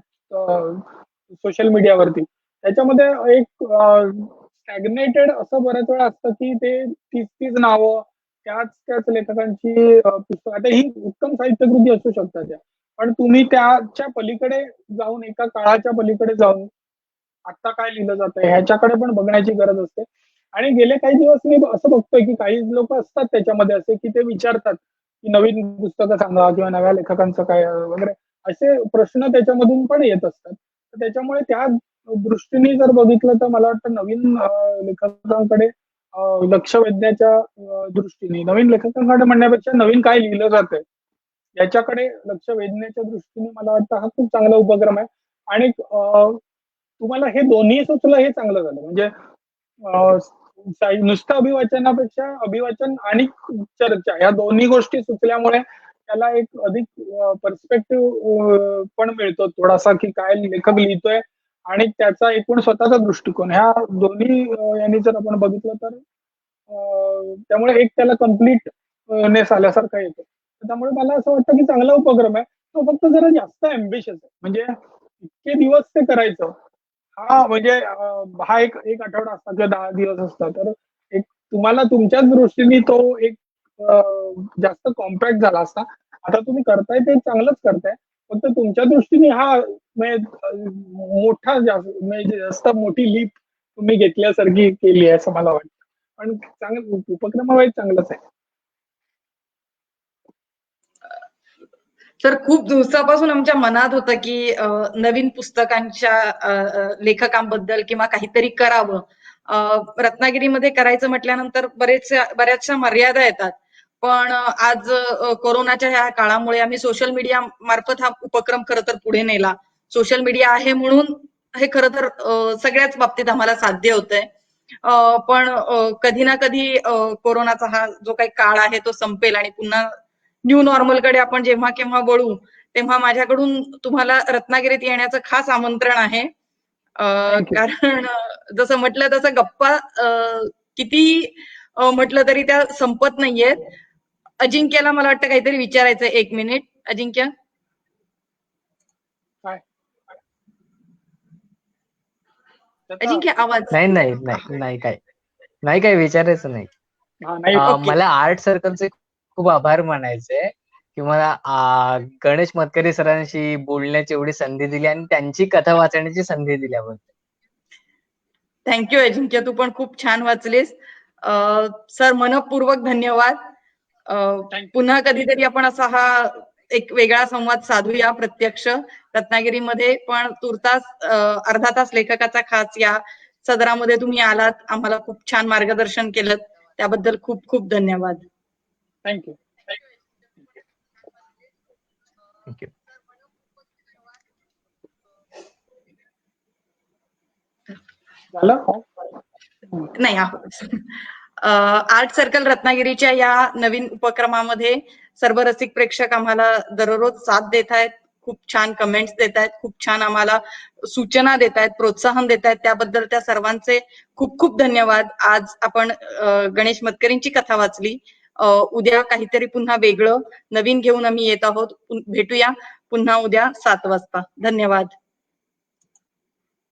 सोशल मीडियावरती त्याच्यामध्ये एक स्टॅग्नेटेड असं बऱ्याच वेळा असतं की ते तीच नावं त्याच लेखकांची पुस्तकं. आता ही उत्तम साहित्यकृती असू शकतात त्या, पण तुम्ही त्याच्या पलीकडे जाऊन एका काळाच्या पलीकडे जाऊन आता काय लिहिलं जातंय ह्याच्याकडे पण बघण्याची गरज असते. आणि गेले काही दिवस मी असं बघतोय की काही लोक असतात त्याच्यामध्ये असे की ते विचारतात की नवीन पुस्तकं सांगा किंवा नव्या लेखकांचं काय वगैरे असे प्रश्न त्याच्यामधून पण येत असतात. तर त्याच्यामुळे त्या दृष्टीने जर बघितलं तर मला वाटतं नवीन लेखकांकडे लक्ष वेधण्याच्या दृष्टीने, नवीन लेखकांकडे म्हणण्यापेक्षा नवीन काय लिहिलं जातंय याच्याकडे लक्ष वेधण्याच्या दृष्टीने मला वाटतं हा खूप चांगला उपक्रम आहे. आणि तुम्हाला हे दोन्ही सुचलं हे चांगलं झालं. म्हणजे नुसतं अभिवाचनापेक्षा अभिवाचन आणि चर्चा या दोन्ही गोष्टी सुचल्यामुळे त्याला एक अधिक पर्स्पेक्टिव्ह पण मिळतो थोडासा, की काय लेखक लिहितोय आणि त्याचा एकूण स्वतःचा दृष्टिकोन, ह्या दोन्ही यांनी जर आपण बघितलं तर त्यामुळे एक त्याला कम्प्लीट नेस आल्यासारखा येतो. त्यामुळे मला असं वाटतं की चांगला उपक्रम आहे. तो फक्त जरा जास्त अँबिशियस आहे. म्हणजे इतके दिवस ते करायचं, हा म्हणजे हा एक आठवडा असता किंवा 10 दिवस असता, तर एक तुम्हाला तुमच्याच दृष्टीने तो एक जास्त कॉम्पॅक्ट झाला असता. आता तुम्ही करताय ते चांगलंच करताय, फक्त तुमच्या दृष्टीने हा म्हणजे मोठा म्हणजे जास्त मोठी लीप तुम्ही घेतल्यासारखी केली आहे असं मला वाटतं. पण चांगलं उपक्रमावाईज चांगलंच आहे. तर खूप दिवसापासून आमच्या मनात होतं की नवीन पुस्तकांच्या लेखकांबद्दल किंवा काहीतरी करावं. रत्नागिरीमध्ये करायचं म्हटल्यानंतर बऱ्याचशा मर्यादा येतात. पण आज कोरोनाच्या ह्या काळामुळे आम्ही सोशल मीडिया मार्फत हा उपक्रम खरं तर पुढे नेला. सोशल मीडिया आहे म्हणून हे खरं तर सगळ्याच बाबतीत आम्हाला साध्य होतंय. पण कधी ना कधी कोरोनाचा हा जो काही काळ आहे तो संपेल आणि पुन्हा न्यू नॉर्मलकडे आपण जेव्हा केव्हा वळू, तेव्हा माझ्याकडून तुम्हाला रत्नागिरीत येण्याचं खास आमंत्रण आहे. कारण जसं म्हटलं तसं गप्पा किती म्हटलं तरी त्या संपत नाहीयेत. अजिंक्यला मला वाटतं काहीतरी विचारायचंय. 1 मिनिट. अजिंक्य. काय अजिंक्य आवाज. नाही काय विचारायचं नाही. नाही ओके. मला आर्ट सर्कलचे खूप आभार मानायचे की मला गणेश मतकरी सरांशी बोलण्याची एवढी संधी दिली आणि त्यांची कथा वाचण्याची संधी दिल्याबद्दल. थँक्यू अजिंक्य, तू पण खूप छान वाचलीस. सर मनपूर्वक धन्यवाद. पुन्हा कधीतरी आपण असा हा एक वेगळा संवाद साधूया प्रत्यक्ष रत्नागिरीमध्ये. पण तुर्तास अर्धा तास लेखकाचा खास या सदरामध्ये तुम्ही आलात, आम्हाला खूप छान मार्गदर्शन केलं, त्याबद्दल खूप खूप धन्यवाद. थँक्यू. थँक्यू. झालं? नाही आर्ट सर्कल रत्नागिरीच्या या नवीन उपक्रमामध्ये सर्व रसिक प्रेक्षक आम्हाला दररोज साथ देत आहेत, खूप छान कमेंट्स देत आहेत, खूप छान आम्हाला सूचना देत आहेत, प्रोत्साहन देत आहेत, त्याबद्दल त्या सर्वांचे खूप खूप धन्यवाद. आज आपण गणेश मतकरींची कथा वाचली. उद्या काहीतरी पुन्हा वेगळं नवीन घेऊन आम्ही येत आहोत. भेटूया पुन्हा उद्या 7 वाजता. धन्यवाद.